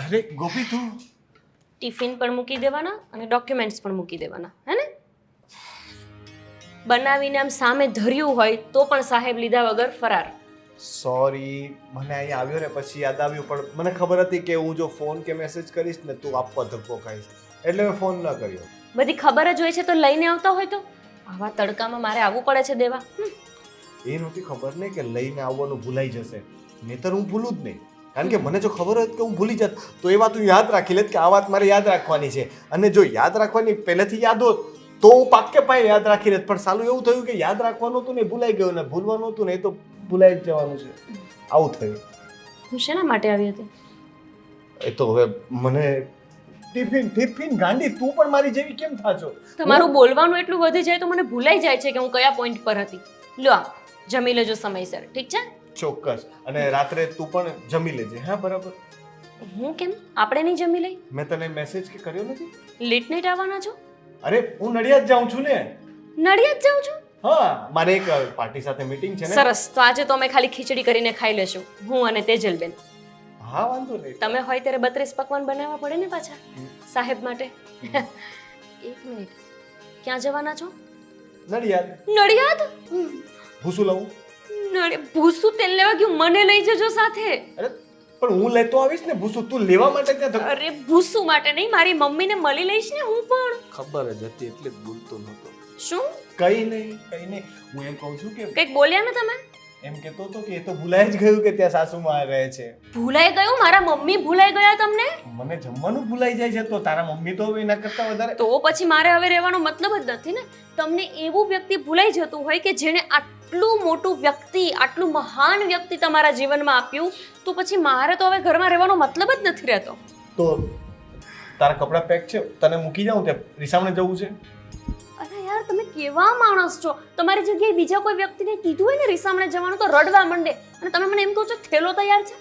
અરે ગોપી તું ટિફિન પણ મૂકી દેવાના અને ડોક્યુમેન્ટ્સ પણ મૂકી દેવાના હે ને? બનાવીને આમ સામે ધર્યું હોય તો પણ સાહેબ લીધા વગર ફરાર. સોરી, મને અહીં આવ્યો ને પછી યાદ આવ્યું, પણ મને ખબર હતી કે હું જો ફોન કે મેસેજ કરીશ ને તું આપવા ધક્કો ખાઈશ, એટલે મેં ફોન ન કર્યો. બધી ખબર જ હોય છે તો લઈને આવતા હોય તો આવા તડકામાં મારે આવવું પડે છે દેવા. એ નહોતી ખબર ને કે લઈને આવવાનું ભૂલાઈ જશે, નહીતર હું ભૂલું જ નહીં. કારણ કે મને જો ખબર હોત કે હું ભૂલી જાત તો એ વાત હું યાદ રાખી લેત કે આ વાત મારે યાદ રાખવાની છે, અને જો યાદ રાખવાની પહેલેથી યાદ હોત તો હું પાક્કે પાયે યાદ રાખી લેત. પણ સાલું એવું થયું કે યાદ રાખવાનું હતું ને ભૂલાઈ ગયું, ને ભૂલવાનું હતું ને એ તો ભૂલાઈ જ જવાનું છે. આવું થયું. હું શેના માટે આવી હતી? એ તો હવે મને ટિફિન ગાંડી, તું પણ મારી જેવી કેમ થાચો? તમારું બોલવાનું એટલું વધી જાય તો મને ભૂલાઈ જાય છે કે હું કયા પોઈન્ટ પર હતી. લો આ જમી લેજો સમયસર, ઠીક છે? ચોક્કસ. અને રાત્રે તું પણ જમી લેજે. હા, બરાબર. હું કેમ? આપણે નહીં જમી લઈ? મેં તને મેસેજ કે કર્યો નથી? લેટ નાઇટ આવવાના છો? અરે હું નડિયાદ જાઉં છું ને. નડિયાદ જાઉં છું? હા, મારે એક પાર્ટી સાથે મીટિંગ છે ને. સરસ, તો આજે તો અમે ખાલી ખીચડી કરીને ખાઈ લેશું, હું અને તેજલબેન. હા, વાંધો નહીં. તમે હોય ત્યારે 32 પકવાન બનાવવા પડે ને પાછા સાહેબ માટે. એક મિનિટ, ક્યાં જવાના છો? નડિયાદ. નડિયાદ? ભૂસું લાવું? ભૂસું તેલ લેવા ગયું, મને લઈ જજો સાથે. અરે પણ હું લેતો આવીશ ને ભૂસું, તું લેવા માટે ત્યાં અરે ભૂસું માટે નહીં, મારી મમ્મીને મળી લઈશ ને હું પણ. ખબર જ હતી એટલે જ બોલતો નહોતો. શું? કઈ નહીં. હું એમ કહું છું કે કંઈક બોલ્યા ને તમે? એમ કહેતો હતો કે એ તો ભૂલાઈ જ ગયું કે ત્યાં સાસુમાં રહે છે. ભૂલાઈ ગયું? મારા મમ્મી ભૂલાઈ ગયા તમને? મને જમવાનું ભૂલાઈ જાય છે તો તારા મમ્મી તો એના કરતા વધારે. તો પછી મારે હવે રહેવાનો મતલબ જ નથી ને. તમને એવું વ્યક્તિ ભૂલાઈ જતું હોય કે જેણે આટલું મોટું વ્યક્તિ, આટલું મહાન વ્યક્તિ તમારા જીવનમાં આપ્યું, તો પછી મારે તો હવે ઘરમાં રહેવાનો મતલબ જ નથી રહેતો. તો તારા કપડાં પેક છે, તને મૂકી જાઉં ત્યાં રીસામણે જવું છે? અરે યાર, તમે કેવા માણસ છો? તમારી જગ્યાએ બીજા કોઈ વ્યક્તિને કીધું હોય ને રીસામણે જવાનું તો રડવા માંડે, અને તમે મને એમ કહો છો થેલો તૈયાર છે?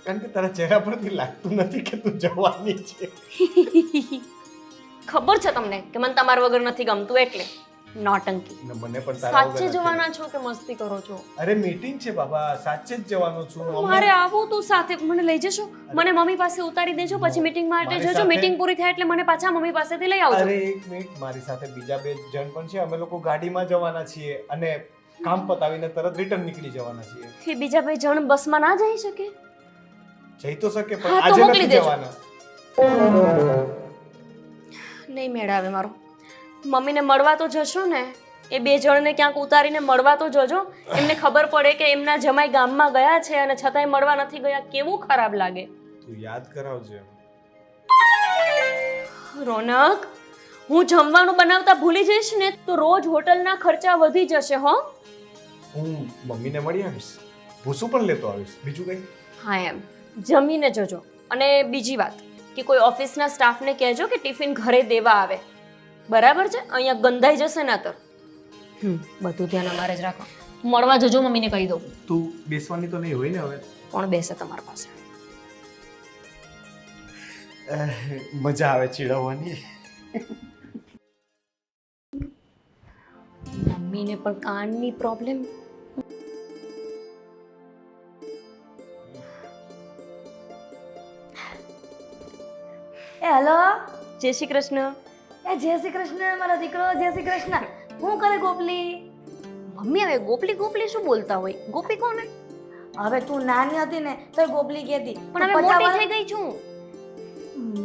કારણ કે તારા ચહેરા પરથી લાગતું નથી કે તું જવાની છે. ખબર છે તમને કે મને તમારા વગર નથી ગમતું એટલે નોટંકી. મને પણ તારા સાચે વગર જવાના છો કે મસ્તી કરો છો? અરે મીટિંગ છે બાબા, સાચે જ જવાનો છું. મારે આવું તું સાથે મને લઈ જશો? મને મમ્મી પાસે ઉતારી દેજો, પછી મીટિંગ માટે જજો. મીટિંગ પૂરી થાય એટલે મને પાછા મમ્મી પાસેથી લઈ આવજો. અરે એક મિનિટ, મારી સાથે બીજા 2 જણ પણ છે. અમે લોકો ગાડીમાં જવાના છીએ અને કામ પતાવીને તરત રિટર્ન નીકળી જવાના છીએ. એ બીજા ભાઈ જણ બસમાં ના જઈ શકે? જઈ તો શકે હા, પણ તો આજે મોકલી નથી દેજો. જવાના. નહીં મેળ આવે મારો. મમ્મીને મળવા તો જશો ને? એ 2 જણને ક્યાંક ઉતારીને મળવા તો જજો. એમને ખબર પડે કે એમના જમાઈ ગામમાં ગયા છે અને છતાંય મળવા નથી ગયા. કેવું ખરાબ લાગે. તું યાદ કરાવજે. રોનક, હું જમવાનું બનાવતા ભૂલી જઈશ ને તો રોજ હોટલના ખર્ચા વધી જશે. હો, હું મમ્મીને મળી આવીશ, ભૂસું પણ લેતો આવીશ. બીજું કઈ? હા એમ જમીને જજો. અને બીજી વાત કે કોઈ ઓફિસના સ્ટાફને કહેજો કે ટિફિન ઘરે દેવા આવે. બરાબર છે? અહીંયા ગંધાઈ જશે ને તો. બધું ધ્યાન અમારે જ રાખો. મળવા જજો, મમ્મીને કહી દઉં. તું બેસવાની તો નહીં હોય ને હવે? કોણ બેસે તમારા પાસે? મજા આવે ચીડવવાની. મમ્મીને પણ કાનની પ્રોબ્લેમ. હેલો. જય શ્રી કૃષ્ણ. જય શ્રી કૃષ્ણ મારો દીકરો. જય શ્રી કૃષ્ણ. હું કરે ગોપલી? મમ્મી હવે ગોપલી ગોપલી શું બોલતા હોય? ગોપી કોને? હવે તું નાની હતી ને તો ગોપલી કહેતી, પણ હવે મોટી થઈ ગઈ છું.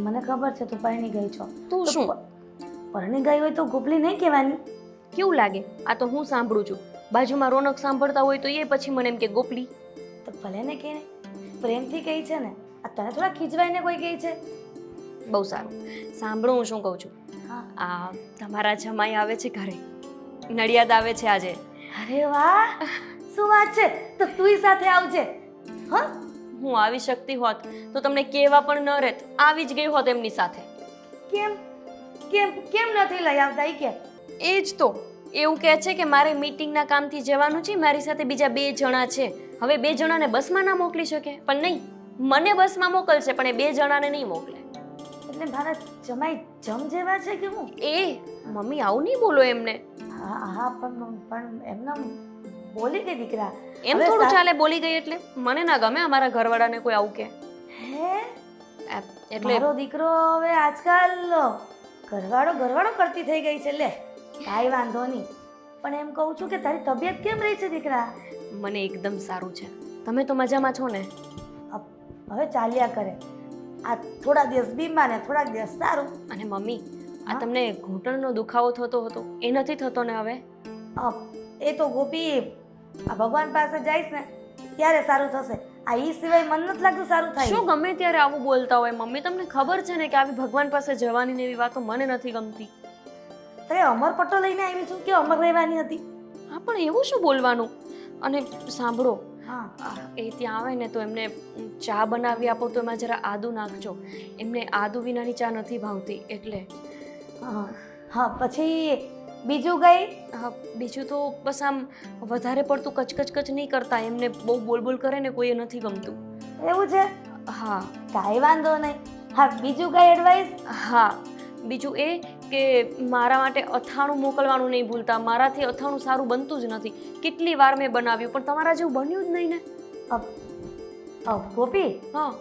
મને ખબર છે તું પરણી ગઈ છો. તું શું પરણી ગઈ હોય તો ગોપલી નહીં કહેવાની? કેવું લાગે? આ તો હું સાંભળું છું. બાજુમાં રોનક સાંભળતા હોય તો એ પછી મને એમ કે ગોપલી. તો ભલે ને કે પ્રેમથી કહી છે ને. આ તને થોડા ખીજવાઈને કોઈ કહે છે? બહુ સારું સાંભળો, હું શું કહું છું. હા. આ તમારા જમાઈ આવે છે ઘરે, નડિયાદ આવે છે આજે. અરે વાહ, શું વાત છે! તો તુંય સાથે આવજે. હા, હું આવી શકતી હોત તો તમને કહેવા પણ ન રહેત, આવી જ ગઈ હોત એમની સાથે. કેમ કેમ કેમ નથી લઈ આવતા? ઈ કે. એ જ તો એવું કહે છે કે મારે મીટિંગના કામથી જવાનું છે, મારી સાથે બીજા 2 જણા છે. હવે 2 જણાને બસમાં ના મોકલી શકે, પણ નહીં, મને બસમાં મોકલશે પણ એ 2 જણાને નહીં મોકલે. એટલે મારા જમાઈ જમ જેવા છે કે હું? એ મમ્મી આવું નહીં બોલો એમને. હા હા, પણ એમના બોલી કે દીકરા. એમ થોડું ચાલે બોલી ગઈ એટલે? મને ના ગમે અમારા ઘરવાળાને કોઈ આવું કે. હે, એટલે મારો દીકરો હવે આજકાલ ઘરવાળો કરતી થઈ ગઈ છે. લે કાંઈ વાંધો નહીં, પણ એમ કહું છું કે તારી તબિયત કેમ રહી છે દીકરા? મને એકદમ સારું છે. તમે તો મજામાં છો ને? હવે ચાલ્યા કરે. આ થોડા દિવસ બીમાર ને થોડાક દિવસ સારું. અને મમ્મી, આ તમને ઘૂંટણનો દુખાવો થતો હતો એ નથી થતો ને હવે? એ તો ગોપી, આ ભગવાન પાસે જઈશ ને ત્યારે સારું થશે. આ ઈ સિવાય મન નથી લાગતું સારું થાય. શું ગમે ત્યારે આવું બોલતા હોય મમ્મી? તમને ખબર છે ને કે આવી ભગવાન પાસે જવાની ને એવી વાતો મને નથી ગમતી. અરે અમર પટ્ટો લઈને આવી છું કે અમર રહેવાની હતી? હા, પણ એવું શું બોલવાનું? અને સાંભળો, હા, એ ત્યાં આવે ને તો એમને ચા બનાવી આપો તો એમાં જરા આદુ નાખજો. એમને આદુ વિનાની ચા નથી ભાવતી એટલે. હા, પછી બીજું ગઈ? હા, બીજું તો બસ આમ વધારે પડતું કચકચ નહીં કરતા. એમને બહુ બોલ કરે ને કોઈ નથી ગમતું. એવું છે? હા. કાંઈ વાંધો નહીં. હા, બીજું કઈ એડવાઇસ? હા, બીજું એ કે મારા માટે અથાણું મોકલવાનું નહીં ભૂલતા. મારાથી અથાણું સારું બનતું જ નથી. કેટલી વાર મેં બનાવ્યું પણ તમારા જેવું બન્યું જ નહીં ને. ગોપી, હા,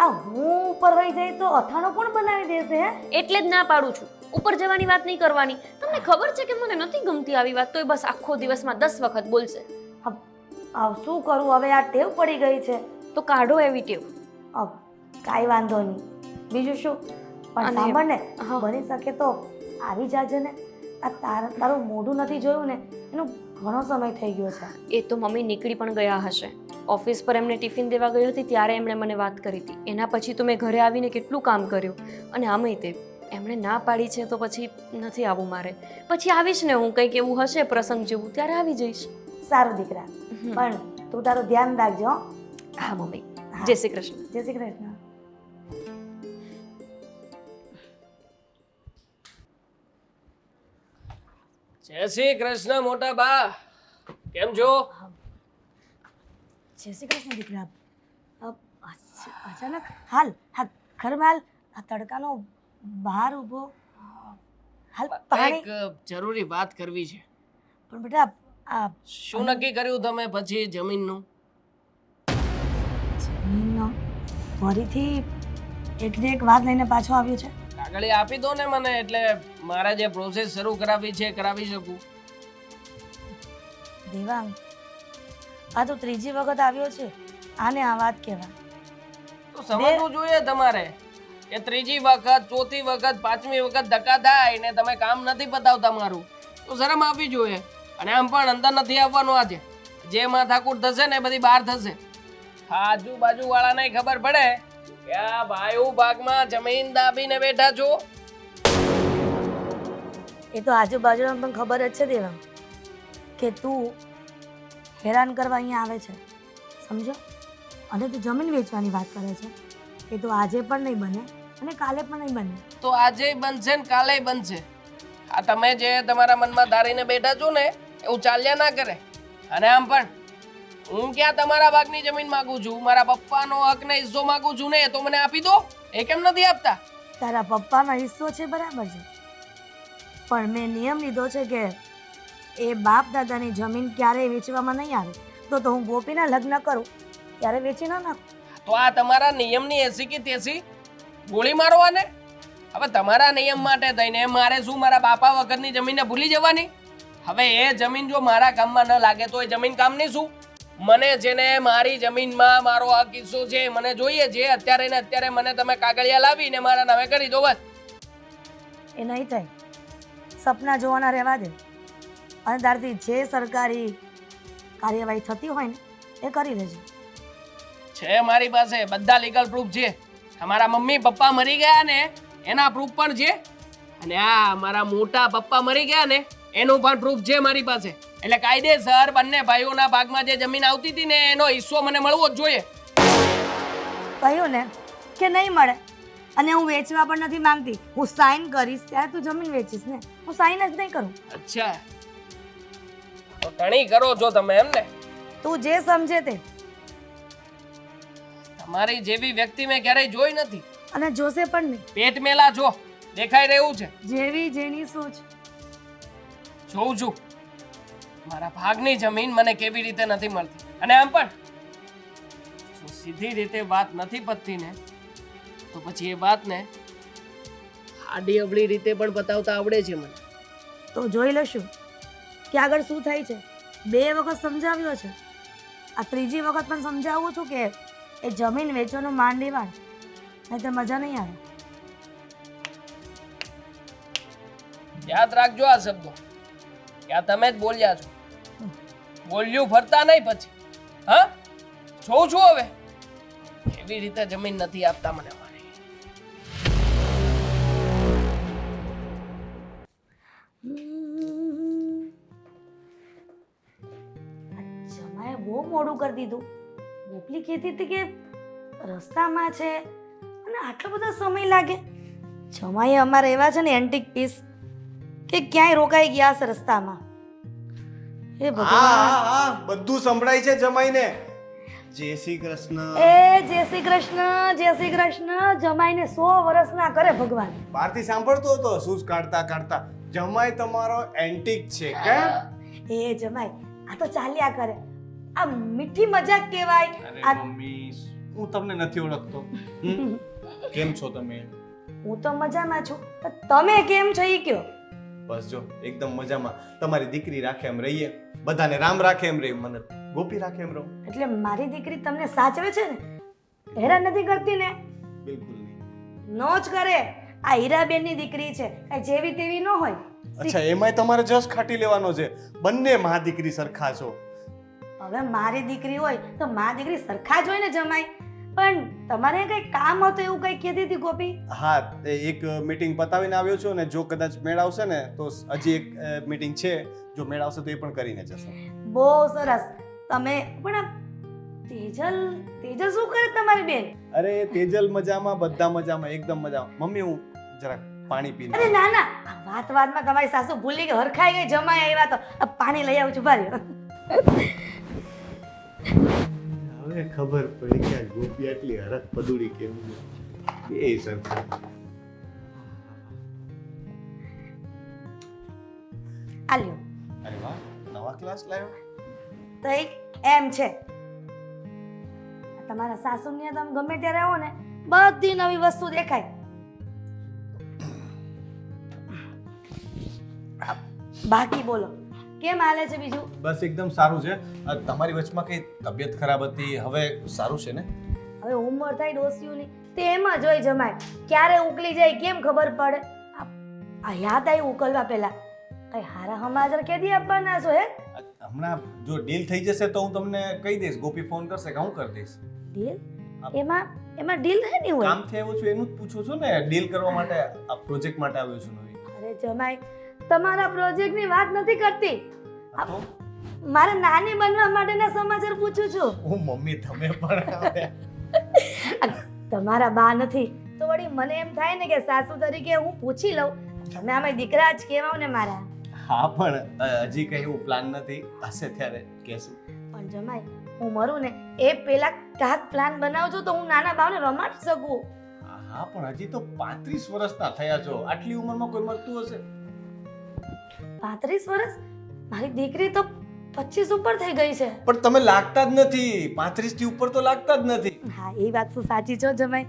આ હું ઉપર વહી જઈ તો અથાણું કોણ બનાવી દેશે? હે, એટલે જ ના પાડું છું. ઉપર જવાની વાત નહીં કરવાની. તમને ખબર છે કે મને નથી ગમતી આવી વાત, તોય બસ આખો દિવસમાં 10 વખત બોલશે. શું કરું હવે? આ ટેવ પડી ગઈ છે. તો કાઢો એવી ટેવ. કાંઈ વાંધો નહીં. બીજું શું? પણ સાંભળ ને, બની શકે તો આવી જાજે ને. આ તારું મોઢું નથી જોયું ને એનો ઘણો સમય થઈ ગયો છે. એ તો મમ્મી નીકળી પણ ગયા હશે. ઓફિસ પર એમને ટિફિન દેવા ગઈ હતી ત્યારે એમણે મને વાત કરી હતી. એના પછી તો મેં ઘરે આવીને કેટલું કામ કર્યું. અને આમાંય તે એમણે ના પાડી છે તો પછી નથી આવવું મારે. પછી આવીશ ને હું, કંઈક એવું હશે પ્રસંગ જેવું ત્યારે આવી જઈશ. સારું દીકરા, પણ તું તારું ધ્યાન રાખજો. હા મમ્મી, જય શ્રી કૃષ્ણ. જય શ્રી કૃષ્ણ. જય શ્રી કૃષ્ણ મોટા બા, કેમ છો? જય શ્રી કૃષ્ણ દીકરા. અચાનક હાલ ઘરમાં આ તડકાનો બહાર ઊભો હાલ પાણી. એક જરૂરી વાત કરવી છે. પણ બેટા આ શું નક્કી કર્યું તમે પછી જમીનનું? જમીનનો ફરીથી એકને એક વાત લઈને પાછો આવ્યો છે. કાગળિયા આપી દો ને મને, એટલે મારે જે પ્રોસેસ શરૂ કરાવી છે કરાવી શકું. દેવાંગ, આ તો ત્રીજી વખત આવ્યો છે. આને આ વાત કહેવાય. તો સમજવું જોઈએ તમારે કે ત્રીજી વખત, ચોથી વખત, પાંચમી વખત ધક્કા થાય ને તમે કામ નથી પતાવતા મારું, તો શરમ આપવી જોઈએ. અને આમ પણ અંદર નથી આવવાનું. આજે જે માથાકૂટ થશે ને બધી બહાર થશે. આજુબાજુ વાળાને ખબર પડે કે આ વાયુ ભાગમાં જમીન દાબીને બેઠા છો. એ તો આજુબાજુમાં પણ ખબર જ છે દેવાંગ કે તું હેરાન કરવા અહીંયા આવે છે, સમજો. અને તું જમીન વેચવાની વાત કરે છે. એ તો આજે પણ નહીં બને અને કાલે પણ નહીં બને. તો આજે બનશે ને કાલે બનશે. આ તમે જે તમારા મનમાં ધારીને બેઠા છો ને એવું ચાલ્યા ના કરે. અને આમ પણ હું ક્યાં તમારા ભાગની જમીન માંગુ છું? મારા પપ્પાનો હક ને હિસ્સો માંગુ છું ને, એ તો મને આપી દો. એ કેમ નથી આપતા? તારા પપ્પાનો હિસ્સો છે બરાબર છે, પણ મેં નિયમ લીધો છે કે એ બાપ દાદાની જમીન ક્યારેય વેચવામાં નહીં આવે. તો હું ગોપીના લગ્ન કરું ત્યારે વેચી ન નાખું. તો આ તમારા નિયમની 80 કે 83 ગોળી મારવાને? હવે તમારા નિયમ માટે થઈને મારે શું મારા બાપા વગરની જમીનને ભૂલી જવાની? હવે એ જમીન જો મારા કામમાં ન લાગે તો એ જમીન કામની શું? મને છે ને મારી જમીનમાં મારો હક હિસ્સો છે, મને જોઈએ છે અત્યારે ને અત્યારે. મને તમે કાગળિયા લાવીને મારા નામે કરી દો બસ. એ નહીં થાય. સપના જોવાના રહેવા દે. અને તારથી જે સરકારી કાર્યવાહી થતી હોય ને એ કરી લેજે. છે મારી પાસે બધા લીગલ પ્રૂફ છે. અમારા મમ્મી પપ્પા મરી ગયા ને એના પ્રૂફ પણ છે. અને આ મારા મોટા પપ્પા મરી ગયા ને એનું પણ પ્રૂફ છે મારી પાસે. એટલે કાયદેસર બંને ભાઈઓના ભાગમાં જે જમીન આવતી હતી ને એનો હિસ્સો મને મળવો જ જોઈએ. કહ્યું ને કે નહીં મળે. અને હું વેચવા પણ નથી માંગતી. હું સાઈન કરીશ ત્યારે તું જમીન વેચીશ ને. હું સાઈન જ નહીં કરું. અચ્છા, તો ઘણી કરો છો તમે એમ ને? તું જે સમજે તે. તમારી જેવી વ્યક્તિ મેં ક્યારેય જોઈ નથી. અને જોશે પણ નહીં. પેટ મેલા છો, દેખાઈ રહ્યું છે. જેવી જેની સોચ. જોઉં છું મારા ભાગની જમીન મને કેવી રીતે નથી મળતી. અને આમ પણ જો સીધી રીતે વાત નથી પતતી ને તો પછી એ વાતને આડી અબળી રીતે પણ બતાવતા આવડે છે મને. તો જોઈ લેશું કે આગળ શું થાય છે. 2 વખત સમજાવ્યો છે, આ ત્રીજી વખત પણ સમજાવું છું કે એ જમીન વેચવાનું માંડી વાળ, નહીં તો મજા નહીં આવે. યાદ રાખજો આ શબ્દો, કે આ તમે જ બોલ્યા છો. બોલ્યું ફરતા નહીં પછી. હા, જોઉં છું હવે એવી રીતે જમીન નથી આપતા મને મારી. જમાએ બહુ મોડું કરી દીધું. ગોપલી કહેતી હતી કે રસ્તામાં છે અને આટલો બધો સમય લાગે. જમાએ અમારે એવા છે ને એન્ટિક પીસ કે ક્યાંય રોકાઈ ગયા હશે રસ્તામાં. એ હા ભગવાન. હા હા બધું સંભળાય છે જમાઈને. જય શ્રી કૃષ્ણ. એ જય શ્રી કૃષ્ણ, જય શ્રી કૃષ્ણ. જમાઈને 100 વર્ષના કરે ભગવાન. બહારથી સાંભળતો હતો શૂઝ કાઢતા કાઢતા. જમાઈ તમારો એન્ટિક છે કેમ? એ જમાઈ આ તો ચાલ્યા કરે. આ મીઠી મજાક કહેવાય. આ મમ્મી હું તમને નથી ઓળખતો. હમ? કેમ છો તમે? હું તો મજામાં છું, પણ તમે કેમ છો ઈ કયો? બસ જો એકદમ મજામાં. તમારી દીકરી રાખે એમ રહીએ, બધાને રામ રાખે એમ રહીએ, મને ગોપી રાખે એમ રહું. એટલે મારી દીકરી તમને સાચવે છે ને, હેરાન નથી કરતી ને? બિલકુલ નહીં. નો જ કરે. આ હીરાબેનની દીકરી છે, કઈ જેવી તેવી ન હોય. અચ્છા એમાંય તમારે જસ ખાટી લેવાનો છે. બંને મા દીકરી સરખા છો. હવે મારી દીકરી હોય તો મા દીકરી સરખા જ હોય ને જમાઈ. પણ તમારે કઈ કામ હતું એવું કઈ કહેતી હતી ગોપી? હા તે એક મીટિંગ પતાવીને આવ્યો છું ને જો કદાચ મેળ આવશે ને તો હજી એક મીટિંગ છે, જો મેળ આવશે તો એ પણ કરીને જશો. બહુ સરસ. તમે પણ આ તેજલ શું કરે તમારી બેન? અરે તેજલ મજામાં, બધા મજામાં, એકદમ મજામાં. મમ્મી હું જરાક પાણી પીને. અરે ના ના, આ વાતમાં તમારી સાસુ ભૂલી ગઈ, હરખાઈ ગઈ. જમાઈ આવ્યા તો આ પાણી લઈ આવું છું. ભારે હવે ખબર પડી કે આ ગોપી આટલી હરખ પદુડી કેમ છે. બે સરખા. આલ્યો અરે વાહ નવા ક્લાસ લાવ્યો. તો એક એમ છે, તમારા સાસુની તમે ગમે ત્યારે આવો ને બધી નવી વસ્તુ દેખાય. બાકી બોલો કેમ હાલે છે બીજું? બસ એકદમ સારું છે. તમારી વચમાં કઈ તબિયત ખરાબ હતી, હવે સારું છે ને? હવે ઉંમર થાય ડોસીઓની તે એમ જ હોય જમાય, ક્યારે ઉકલી જાય કેમ ખબર પડે. આ યાદ આવી ઉકલવા પહેલા કઈ હારા સમાચાર કેદી આપવાના છો? હે હમણાં જો ડીલ થઈ જશે તો હું તમને કહી દઈશ. ગોપી ફોન કરશે કે હું કરી દઈશ. ડીલ? એમાં ડીલ થાય નહીં હોય. કામથી આવ્યો છું એનું જ પૂછું છું ને. ડીલ કરવા માટે આ પ્રોજેક્ટ માટે આવ્યો છું નવી. અરે જમાઈ તમારા પ્રોજેક્ટની વાત નથી કરતી. તો મારે નાની બનવા માટેના સમાચાર પૂછું છું. હું મમ્મી તમે પણ તમારા બા નથી તો વળી મને એમ થાય ને કે સાસુ તરીકે હું પૂછી લઉં. તમે આમે દીકરા જ કહેવાઓ ને મારા. હા પણ હજી કઈ એવું પ્લાન નથી, હશે ત્યારે કહેશું. પણ જમાઈ હું મરું ને એ પેલા કાક પ્લાન બનાવજો તો હું નાના બાવને રમાડી શકું. હા પણ હજી તો 35 વર્ષના થયા છો. આટલી ઉંમરમાં કોઈ મરતું હશે? 35 વર્ષ? મારી દીકરી તો 25 ઉપર થઈ ગઈ છે. પણ તમે લાગતા જ નથી. 35 થી ઉપર તો લાગતા જ નથી. હા એ વાત તો સાચી છો જમાઈ.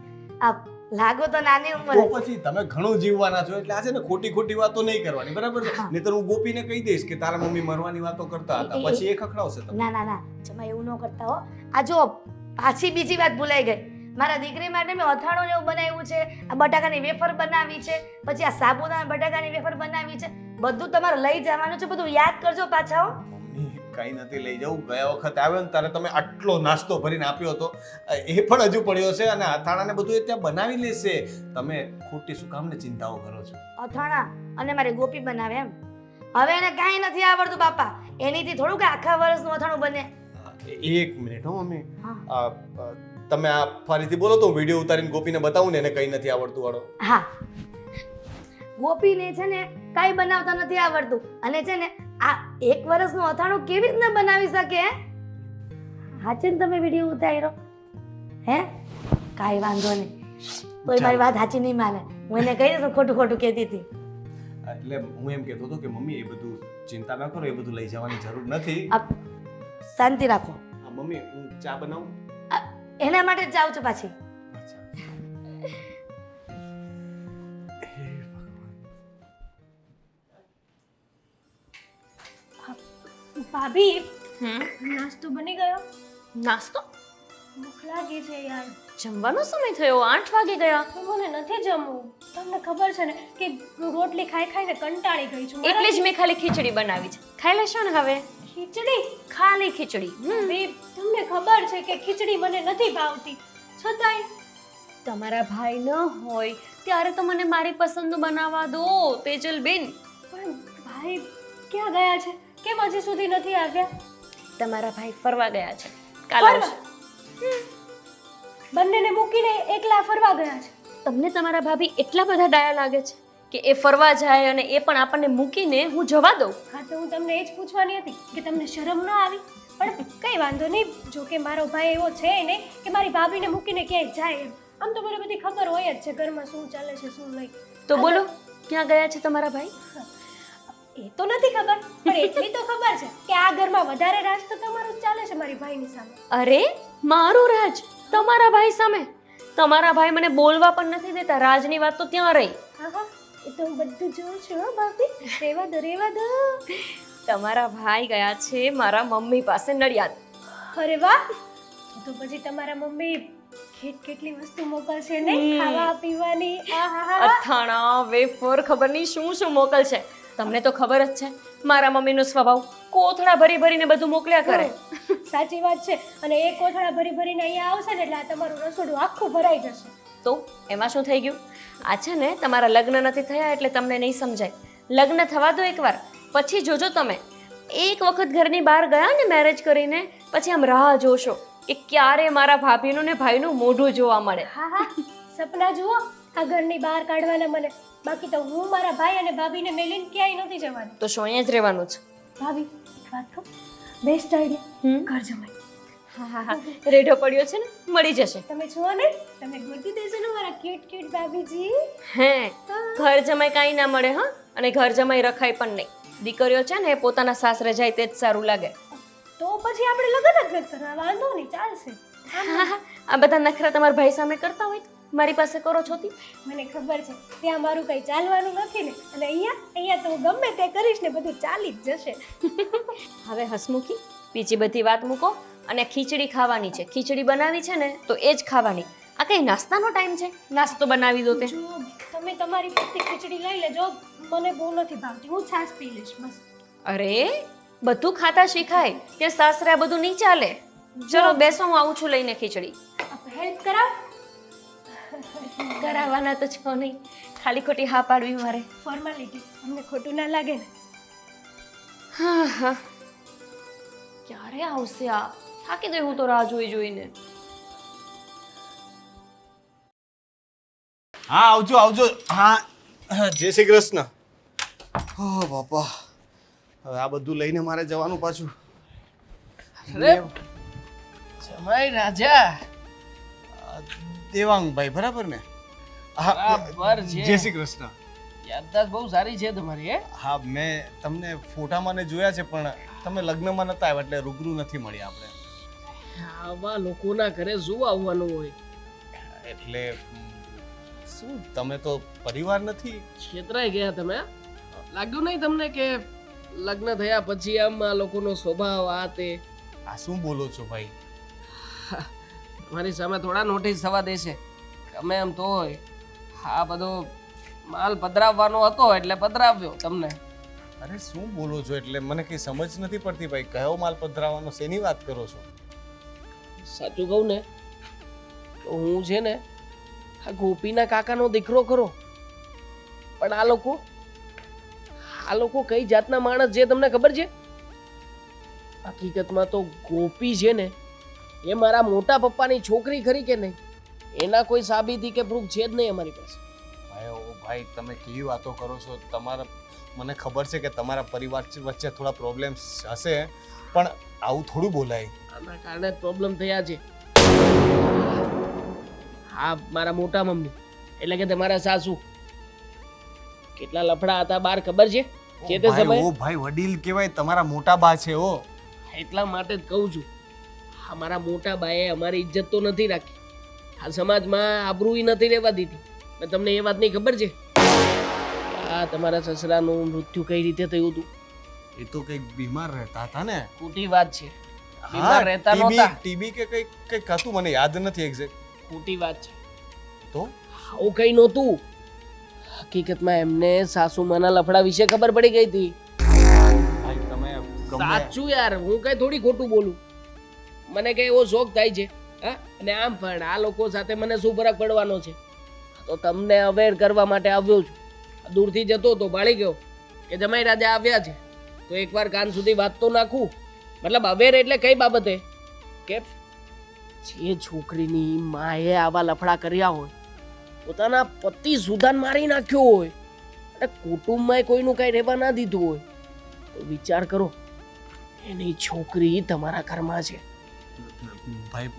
આ લાગો તો નાની ઉંમર તો પછી તમે ઘણું જીવવાના છો એટલે આજે ને ખોટી વાતો નહીં કરવાની, બરાબર છે? હા. નહીંતર હું ગોપીને કહી દઈશ કે તારા મમ્મી મરવાની વાતો કરતા હતા, પછી એ ખખડાવશે તમને. ના ના ના જમાઈ એવું ન કરતા હો. આ જો પાછી બીજી વાત ભૂલાઈ ગઈ. મારા દીકરી માટે મેં અથાણું ને એવું બનાવ્યું છે, આ બટાકાની વેફર બનાવી છે, પછી આ સાબુદાણા બટાકાની વેફર બનાવી છે. બધું તમારે લઈ જવાનું છે, બધું યાદ કરજો પાછા હો. મમ્મી કઈ નથી લઈ જાઉં. ગયા વખત આવ્યો ને ત્યારે તમે આટલો નાસ્તો ભરીને આપ્યો હતો, એ પણ હજુ પડ્યો છે અને અથાણા ને બધું એ ત્યાં બનાવી લેશે. તમે ખોટી શું કામને ચિંતાઓ કરો છો? અથાણા અને મારી ગોપી બનાવે એમ? હવે એને કાંઈ નથી આવડતું બાપા. એનીથી થોડું કે આખા વર્ષનું અથાણું બને. એક મિનિટ હો મમ્મી. હા તમે આ ફરીથી બોલો તો વિડીયો ઉતારીને ગોપીને બતાવું ને એને કઈ નથી આવડતું વાળો. હા ગોપીને છે ને કાંઈ બનાવતા નથી આવડતું અને છે ને આ 1 વર્ષનું અથાણું કેવી રીતના બનાવી શકે? હે હાચે ને તમે વિડીયો ઉતાર્યો? હે કાંઈ વાંધો નહીં. કોઈ મારી વાત સાચી નહીં માને. હું એને કહી દઈશ ખોટું કહેતી હતી. એટલે હું એમ કહેતો હતો કે મમ્મી એ બધું ચિંતા ના કરો, એ બધું લઈ જવાની જરૂર નથી. શાંતિ રાખો. મમ્મી હું ચા બનાવું? એના માટે જ જાઉં છું પાછી. અચ્છા ભાભી હમ નાસ્તો બની ગયો? નાસ્તો ભૂખ લાગી છે યાર. જમવાનો સમય થયો 8 વાગી ગયા. તો મને નથી જમવું. તમને ખબર છે ને કે હું રોટલી ખાઈ ખાઈને કંટાળી ગઈ છું. એટલે જ મેં ખાલી ખીચડી બનાવી છે. ખાઈ લેશો ને હવે? ખીચડી? ખાલી ખીચડી. ભાભી તમને ખબર છે કે ખીચડી મને નથી ભાવતી, છતાંય તમારા ભાઈ ન હોય ત્યારે તો મને મારી પસંદનું બનાવવા દો તેજલબેન. પણ ભાઈ ક્યાં ગયા છે? કેમ હજી સુધી નથી આવ્યા? તમારા ભાઈ ફરવા ગયા છે. કાલ આવશે. બંનેને મૂકીને એકલા ફરવા ગયા છે. તમને તમારા ભાભી એટલા બધા ડાયા લાગે છે કે એ ફરવા જાય અને એ પણ આપણને મૂકીને હું જવા દઉં? હા, તો હું તમને એ જ પૂછવાની હતી કે તમને શરમ ન આવી? પણ કઈ વાંધો નહીં, જો કે મારો ભાઈ એવો છે નહીં કે મારી ભાભીને મૂકીને ક્યાંય જાય એમ. આમ તો મને બધી ખબર હોય જ છે ઘરમાં શું ચાલે છે શું નહીં. તો બોલો ક્યાં ગયા છે તમારા ભાઈ? એ તો નથી ખબર, પણ એટલી તો ખબર છે કે આ ઘરમાં વધારે રાજ તો તમારું જ ચાલે છે મારી ભાઈની સામે. અરે મારું રાજ તમારા ભાઈ સામે? તમારા ભાઈ મને બોલવા પણ નથી દેતા. રાજની વાત તો ત્યાં રહી. હા હા, એ તો હું બધું જોઉં છું હો ભાભી. રેવા દો રેવા દો. તમારા ભાઈ ગયા છે મારા મમ્મી પાસે નડિયાદ. અરે વાહ, તો પછી તમારા મમ્મી કેટલી વસ્તુ મોકલશે નહીં? ખાવા પીવાની. આહાહા. અથાણા વેફર ખબર નહીં શું શું મોકલશે. તમને તો ખબર જ છે મારા મમ્મીનો સ્વભાવ, કોથળા ભરી ભરીને બધું મોકલ્યા કરે. સાચી વાત છે. અને એ કોથળા ભરી ભરીને અહીંયા આવશે ને એટલે આ તમારું રસોડું આખું ભરાઈ જશે. તો એમાં શું થઈ ગયું? આ છે ને તમારા લગ્ન નથી થયા એટલે તમને નહીં સમજાય. લગ્ન થવા દો એકવાર, પછી જોજો તમે. એક વખત ઘરની બહાર ગયા ને મેરેજ કરીને, પછી આમ રાહ જોશો કે ક્યારે મારા ભાભીનું ને ભાઈનું મોઢું જોવા મળે. હા હા, સપના જુઓ આ ઘરની બહાર કાઢવાના મને. બાકી તો હું મારા ભાઈ અને ભાભીને મેલીને ક્યાંય નથી જવાની. તો શું અહીંયા જ રહેવાનું છે? ભાભી એક વાત કહું, બેસ્ટ આઈડિયા, ઘર જમાઈ. હા હા હા, રેઢો પડ્યો છે ને, મળી જશે. તમે જુઓ ને, તમે ગોતી દેશો ને મારા ક્યુટ ક્યુટ ભાભીજી. હે, ઘર જમાઈ કાંઈ ના મળે હા, અને ઘર જમાઈ રખાય પણ નહીં. દીકરીઓ છે ને પોતાના સાસરે જાય તે જ સારું લાગે. તો પછી આપણે લગ્ન જ નથી કરવા, વાંધો નહીં, ચાલશે. હા હા, આ બધા નખરા તમારા ભાઈ સામે કરતા હોય તો મારી પાસે કરો છો તી? મને ખબર છે ત્યાં મારું કઈ ચાલવાનું નથી ને, અને અહીંયા તો હું ગમે તે કરીશ ને બધું ચાલી જ જશે. હવે હસમુખી, બીજી બધી વાત મૂકો અને ખીચડી ખાવાની છે. ખીચડી બનાવી છે ને તો એ જ ખાવાની. આ કઈ નાસ્તાનો ટાઈમ છે? નાસ્તો બનાવી દો તે. જો તમે તમારી પૂરતી ખીચડી લઈ લેજો, મને બહુ નથી ભાવતી, હું છાશ પી લઈશ બસ. અરે બધું ખાતા શીખાય, ત્યાં સાસરે આ બધું નહીં ચાલે. ચલો બેસો, હું આવું છું લઈને ખીચડી. આપણે હેલ્પ કરાવ. કરાવવાના તો છો નહીં, ખાલી ખોટી હા પાડવી મારે. ફોર્માલિટી, અમને ખોટું ના લાગે ને. હા હા, ક્યારે આવશે આ? થાકી ગઈ હું તો રાહ જોઈ જોઈને. હા આવજો આવજો. હા હા, જય શ્રી કૃષ્ણ. ઓ બાપા, હવે આ બધું લઈને મારે જવાનું પાછું. અરે જમાઈ રાજા. દેવાંગભાઈ બરાબર ને? બરાબર છે. જય શ્રી કૃષ્ણ. યાદદાસ્ત બહુ સારી છે તમારી. હે હા, મેં તમને ફોટામાં ને જોયા છે પણ તમે લગ્નમાં નતા આવ્યા એટલે રૂબરૂ નથી મળ્યા આપણે. આવા લોકોના ઘરે શું આવવાનું હોય? એટલે શું તમે તો પરિવાર નથી? છેતરાઈ ગયા તમે. લાગ્યું નહીં તમને કે લગ્ન થયા પછી આમ આ લોકોનો સ્વભાવ આ તે? આ શું બોલો છો ભાઈ? મારી સામે થોડા નોટિસ થવા દેશે. ગમે એમ તો હોય, આ બધો માલ પધરાવવાનો હતો એટલે પધરાવ્યો તમને. અરે શું બોલો છો? એટલે મને કઈ સમજ નથી પડતી ભાઈ. કયો માલ પધરાવવાનો, શેની વાત કરો છો? સાચું કહું ને તો હું છે ને આ ગોપીના કાકાનો દીકરો ખરો, પણ આ લોકો કઈ જાતના માણસ છે તમને ખબર છે? હકીકતમાં તો ગોપી છે ને એ મારા મોટા પપ્પાની છોકરી ખરી કે નહીં, એના કોઈ સાબિતી કે પ્રૂફ છે જ નહીં અમારી પાસે. ભાઈ ઓ ભાઈ, તમે કેવી વાતો કરો છો? તમારા, મને ખબર છે કે તમારા પરિવાર વચ્ચે થોડા પ્રોબ્લેમ્સ હશે, પણ આવું થોડું બોલાય. આના કારણે પ્રોબ્લેમ થયા છે. હા, મારા મોટા મમ્મી એટલે કે તમારા સાસુ કેટલા લફડા હતા બહાર ખબર છે? કે તે સમયે ઓ ભાઈ, વડીલ કહેવાય, તમારા મોટા બા છે. ઓ એટલા માટે જ કહું છું, અમારા મોટા બાએ અમારી ઇજ્જત તો નથી રાખી, આ સમાજમાં આબરૂઈ નથી રહેવા દીધી. મેં તમને એ વાતની ખબર છે? આ તમારા સસરાનું મૃત્યુ કઈ રીતે થયું હતું? એ તો કંઈક બીમાર રહેતા હતા ને. ખોટી વાત છે. બીમાર રહેતા નહોતા. ટીબી કે કંઈક હતું, મને યાદ નથી એક્ઝેક્ટ. ખોટી વાત છે. તો આવું કઈ નહોતું. હકીકતમાં એમને સાસુમાના લફડા વિશે ખબર પડી ગઈ હતી. ભાઈ તમે ગમે સાચું યાર, હું કઈ થોડી ખોટું બોલું. મને કઈ એવો શોખ થાય છે હા? અને આમ પણ આ લોકો સાથે મને શું ફરક પડવાનો છે? તો તમને અવેર કરવા માટે આવ્યો છું. દૂરથી જતો તો ભાળી ગયો કે જમાઈ રાજા આવ્યા છે, તો એકવાર કાન સુધી વાત તો નાખું. મતલબ અવેર એટલે કઈ બાબતે કે જે છોકરીની માએ આવા લફડા કર્યા હોય, પોતાના પતિ સુધાન મારી નાખ્યો હોય અને કુટુંબમાં કોઈનું કઈ રહેવા ના દીધું હોય, તો વિચાર કરો એની છોકરી તમારા ઘરમાં છે. ભાઈ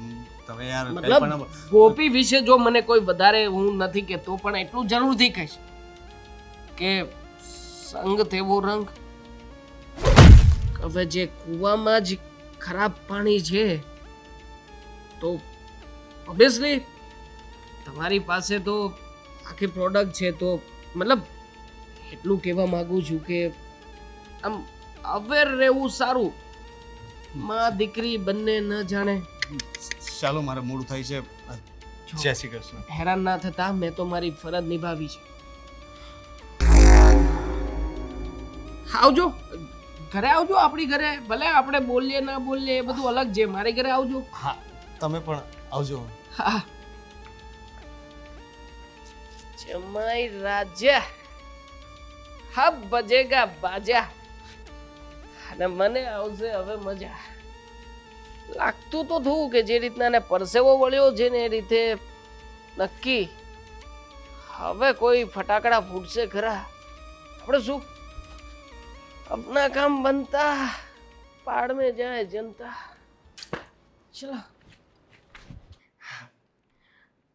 તમે યાર કંઈ મતલબ પણ ગોપી વિશે જો મને કોઈ વધારે હું નથી કહેતો, પણ એટલું જરૂરથી કહીશ કે સંગ તેવો રંગ. હવે જે કૂવામાં જ ખરાબ પાણી છે, તો ઓબ્વિયસલી તમારી પાસે તો આખી પ્રોડક્ટ છે, તો મતલબ એટલું કહેવા માંગુ છું કે આમ અવેર રહેવું સારું. માં દીકરી બંને ન જાણે. ચાલો મારે મૂડ થાય છે. જય શ્રી કૃષ્ણ. હેરાન ના થતા, મેં તો મારી ફરજ નિભાવી છે. આવજો ઘરે, આવજો આપણી ઘરે. ભલે આપણે બોલીએ ના બોલીએ એ બધું અલગ છે, મારી ઘરે આવજો. હા તમે પણ આવજો. હા. જમાઈ રાજા હબ બજેગા બાજા, અને મને આવશે હવે મજા. લાગતું તો થયું કે જે રીતના ને પરસેવો વળ્યો છે ને એ રીતે નક્કી હવે કોઈ ફટાકડા ફૂટશે ખરા. આપણે શું अपना काम बनता पाड़ में जाए जनता. ચલો.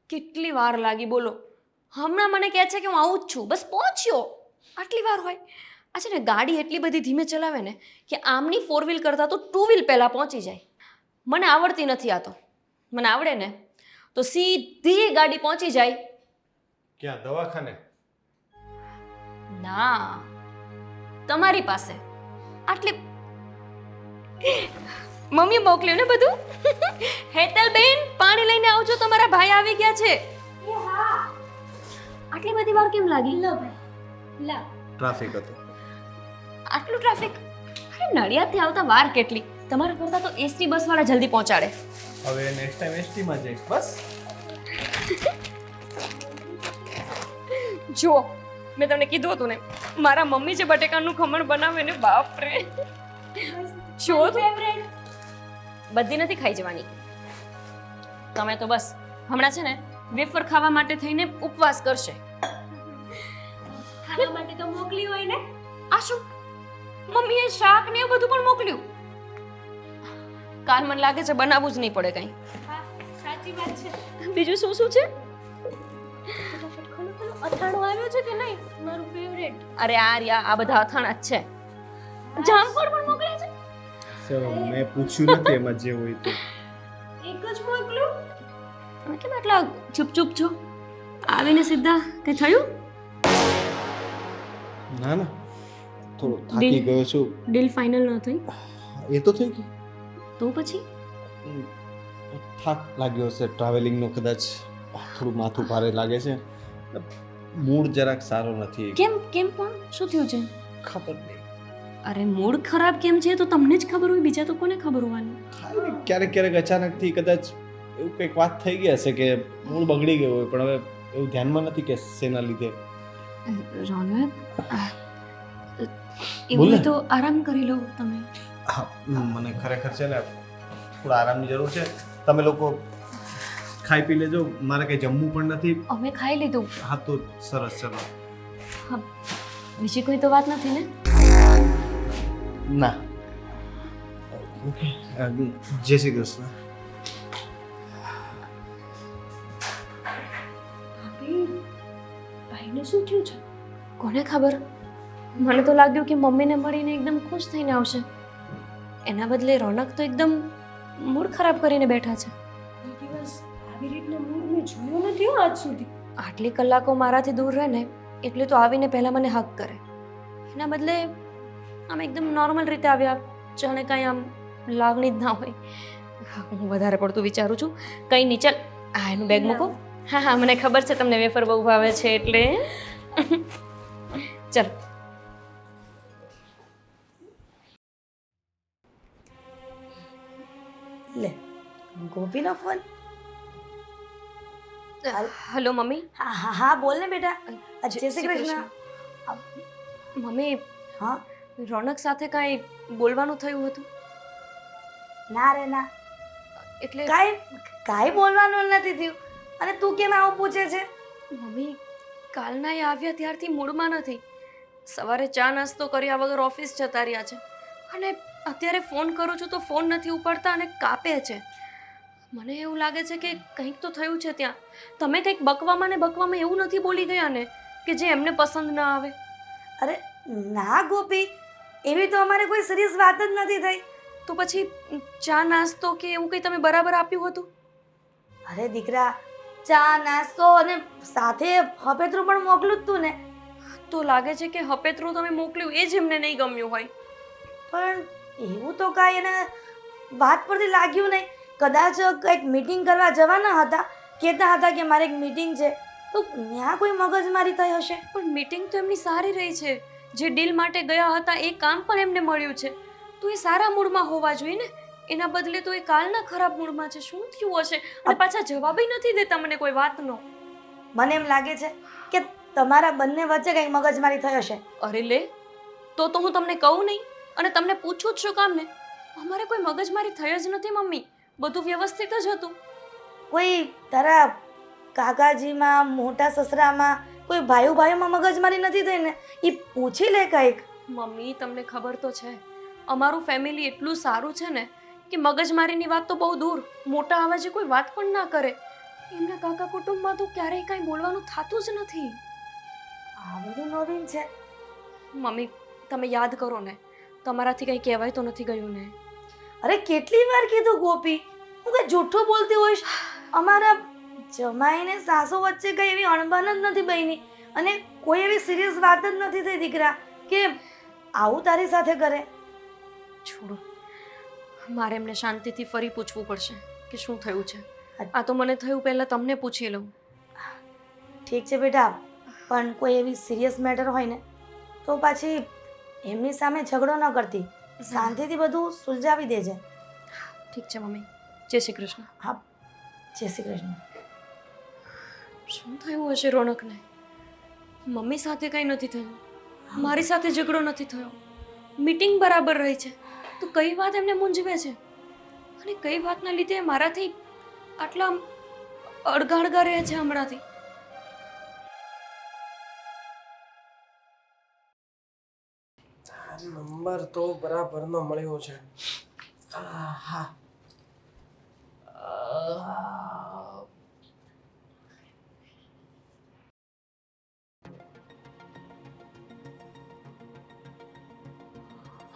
કેટલી વાર લાગી બોલો? હમણાં મને કહે છે કે હું આવું જ છું, બસ પહોંચ્યો. આટલી વાર હોય? આ છે ને ગાડી એટલી બધી ધીમે ચલાવે ને કે આમની 4 વ્હીલ કરતાં તો 2 વ્હીલ પહેલાં પહોંચી જાય. મને આવડતી નથી આ તો. મને આવડે ને તો સીધી ગાડી પહોંચી જાય. ક્યાં દવાખાને? ના, તમારી પાસે. આટલી મમ્મી મોકલ્યું ને બધું. હેતલબેન પાણી લઈને આવજો, તમારા ભાઈ આવી ગયા છે. આટલી બધી વાર કેમ લાગી? લો ભાઈ લા. ટ્રાફિક હતો. આટલું ટ્રાફિક? અરે નડિયાદથી આવતા વાર કેટલી? તમારા કરતાં તો એસટી બસવાળા જલ્દી પહોંચાડે. હવે નેક્સ્ટ ટાઈમ એસટી માં જઈશ બસ. જો મેં તમને કીધું હતું ને, મારા મમ્મી જે બટેકાનું ખમણ બનાવે ને, બાપ રે. જો ફેવરેટ બધી નથી ખાઈ જવાની. તમે તો બસ હમણાં છે ને વેફર ખાવા માટે થઈને ઉપવાસ કરશે. ખાવા માટે તો મોકલી હોય ને. આ શું? મમ્મીએ શાક ને એવું બધું પણ મોકલ્યું. કાલ મને લાગે છે બનાવવું જ નહીં પડે કંઈ. હા સાચી વાત છે. બીજું શું શું છે? ફટાફટ ખોલો ખોલો. અથાણું આવ્યું છે કે નહીં? મારું ફેવરેટ. અરે આ રહ્યા, આ બધા અથાણા જ છે. જામફળ પણ મોકલ્યા છે. ચલો મેં પૂછ્યું નથી એમાં જે હોય તો. એક જ મોકલું. તમે કેમ આટલા ચૂપ ચૂપ છો? આવીને સીધા કંઈ થયું? ના ના થોડો થાકી ગયો છું. ડીલ ફાઇનલ ન થઈ એ તો થઈ ગયું. તો પછી થાક લાગ્યો છે ટ્રાવેલિંગનો, કદાચ થોડું માથું ભારે લાગે છે, મૂડ જરાક સારો નથી. કેમ કેમ પણ શું થયું છે? ખબર નહીં. અરે મૂડ ખરાબ કેમ છે તો તમને જ ખબર હોય, બીજા તો કોને ખબર હોવાની? થાય ને ક્યારેક ક્યારેક અચાનકથી કદાચ એવું કંઈક વાત થઈ ગઈ હશે કે મૂડ બગડી ગયો હોય, પણ હવે એવું ધ્યાનમાં નથી કે શેના લીધે. રોનક, બોલ એવું ને. તો આરામ કરી લો તમે. હા મને ખરેખર છે ને થોડા આરામની જરૂર છે. તમે લોકો ખાઈ પી લેજો, મારે કંઈ જમવું પણ નથી. અમે ખાઈ લીધું. હા તો સરસ. ચલો. હા, બીજી કોઈ તો વાત નથી ને? ના. ઓકે જય શ્રી કૃષ્ણ. ભાભી ભાઈને શું થયું છે? કોને ખબર? મને તો લાગ્યું કે મમ્મીને મળીને એકદમ ખુશ થઈને આવશે. એના બદલે રોનક તો એકદમ મૂડ ખરાબ કરીને બેઠા છે. એ દિવસ આવી રીતના મૂડ મેં જોયો નથી હો આજ સુધી. આટલી કલાકો મારાથી દૂર રહે ને એટલે તો આવીને પહેલાં મને હક કરે. એના બદલે આમ એકદમ નોર્મલ રીતે આવ્યા, જાણે કાંઈ આમ લાગણી જ ના હોય. હું વધારે પડતું વિચારું છું. કંઈ નહીં, ચાલ આ એનું બેગ મૂકો. હા હા, મને ખબર છે તમને વેફર બહુ ભાવે છે એટલે. ચાલ. લે, ગોપીનો ફોન. Hello mummy. હા હા હા, બોલ ને બેટા. જય શ્રી કૃષ્ણ. મમ્મી, હા, રોનક સાથે કાંઈ બોલવાનું થયું હતું ના રે ના, એટલે કાંઈ બોલવાનું નથી થયું. અને તું કેમ આવું પૂછે છે? મમ્મી, કાલના એ આવ્યા ત્યારથી મૂડમાં નથી. સવારે ચા નાસ્તો કર્યા વગર ઓફિસ જતા રહ્યા છે અને અત્યારે ફોન કરું છું તો ફોન નથી ઉપાડતા અને કાપે છે. મને એવું લાગે છે કે કંઈક તો થયું છે ત્યાં. તમે કંઈક બકવામાં ને બકવામાં એવું નથી બોલી ગયા ને કે જે એમને પસંદ ના આવે? અરે ના ગોપી, એવી તો અમારે કોઈ સિરિયસ વાત જ નથી થઈ. તો પછી ચા નાસ્તો કે એવું કંઈ તમે બરાબર આપ્યું હતું? અરે દીકરા, ચા નાસ્તો અને સાથે હપેતરું પણ મોકલું જ તું ને. તો લાગે છે કે હપેતરું તમે મોકલ્યું એ જ એમને નહીં ગમ્યું હોય. પણ એવું તો કાંઈ એને વાત પરથી લાગ્યું નહીં. કદાચ કંઈક મીટિંગ કરવા જવાના હતા, કહેતા હતા કે મારે એક મીટિંગ છે, તો ત્યાં કોઈ મગજમારી થઈ હશે. પણ મીટિંગ તો એમની સારી રહી છે. જે ડીલ માટે ગયા હતા એ કામ પણ એમને મળ્યું છે. તો એ સારા મૂડમાં હોવા જોઈએ ને. એના બદલે તો એ કાલના ખરાબ મૂડમાં છે. શું થયું હશે? અને પાછા જવાબ નથી દેતા મને કોઈ વાતનો. મને એમ લાગે છે કે તમારા બંને વચ્ચે કંઈક મગજમારી થઈ હશે. અરે લે, તો હું તમને કહું નહીં અને તમને પૂછું જ શું કામ ને? અમારે કોઈ મગજમારી થઈ જ નથી મમ્મી. બધું વ્યવસ્થિત જ હતું. કોઈ તારા કાકાજીમાં, મોટા સસરામાં, કોઈ ભાઈઓમાં મગજમારી નથી થઈ ને? એ પૂછી લે કંઈક. મમ્મી, તમને ખબર તો છે અમારું ફેમિલી એટલું સારું છે ને કે મગજમારીની વાત તો બહુ દૂર, મોટા અવાજે કોઈ વાત પણ ના કરે. એમના કાકા કુટુંબમાં તો ક્યારેય કાંઈ બોલવાનું થતું જ નથી. આ બધું નવીન છે. મમ્મી, તમે યાદ કરો ને, તમારાથી કંઈ કહેવાય તો નથી ગયું ને? અરે કેટલી વાર કીધું ગોપી, હું કઈ જૂઠું બોલતી હોઈશ? અમારા જમાઈ ને સાસુ વચ્ચે કઈ એવી અણબન જ નથી બની અને કોઈ એવી સિરિયસ વાત જ નથી થઈ દીકરા કે આવું તારી સાથે કરે. છોડો, મારે એમને શાંતિથી ફરી પૂછવું પડશે કે શું થયું છે. આ તો મને થયું પહેલા તમને પૂછી લઉં. ઠીક છે બેટા, પણ કોઈ એવી સિરિયસ મેટર હોય ને તો પાછી એમની સામે ઝઘડો ન કરતી, શાંતિથી બધું સુલઝાવી દેજે. ઠીક છે મમ્મી. જય શ્રી કૃષ્ણ. હા, જય શ્રી કૃષ્ણ. શું થયું હશે રોનકને? મમ્મી સાથે કંઈ નથી થયું, મારી સાથે ઝઘડો નથી થયો, મીટિંગ બરાબર રહી છે, તો કઈ વાત એમને મૂંઝવે છે અને કઈ વાતના લીધે મારાથી આટલા અડગા રહે છે હમણાંથી? નંબર તો બરાબરનો મળ્યો છે. હા.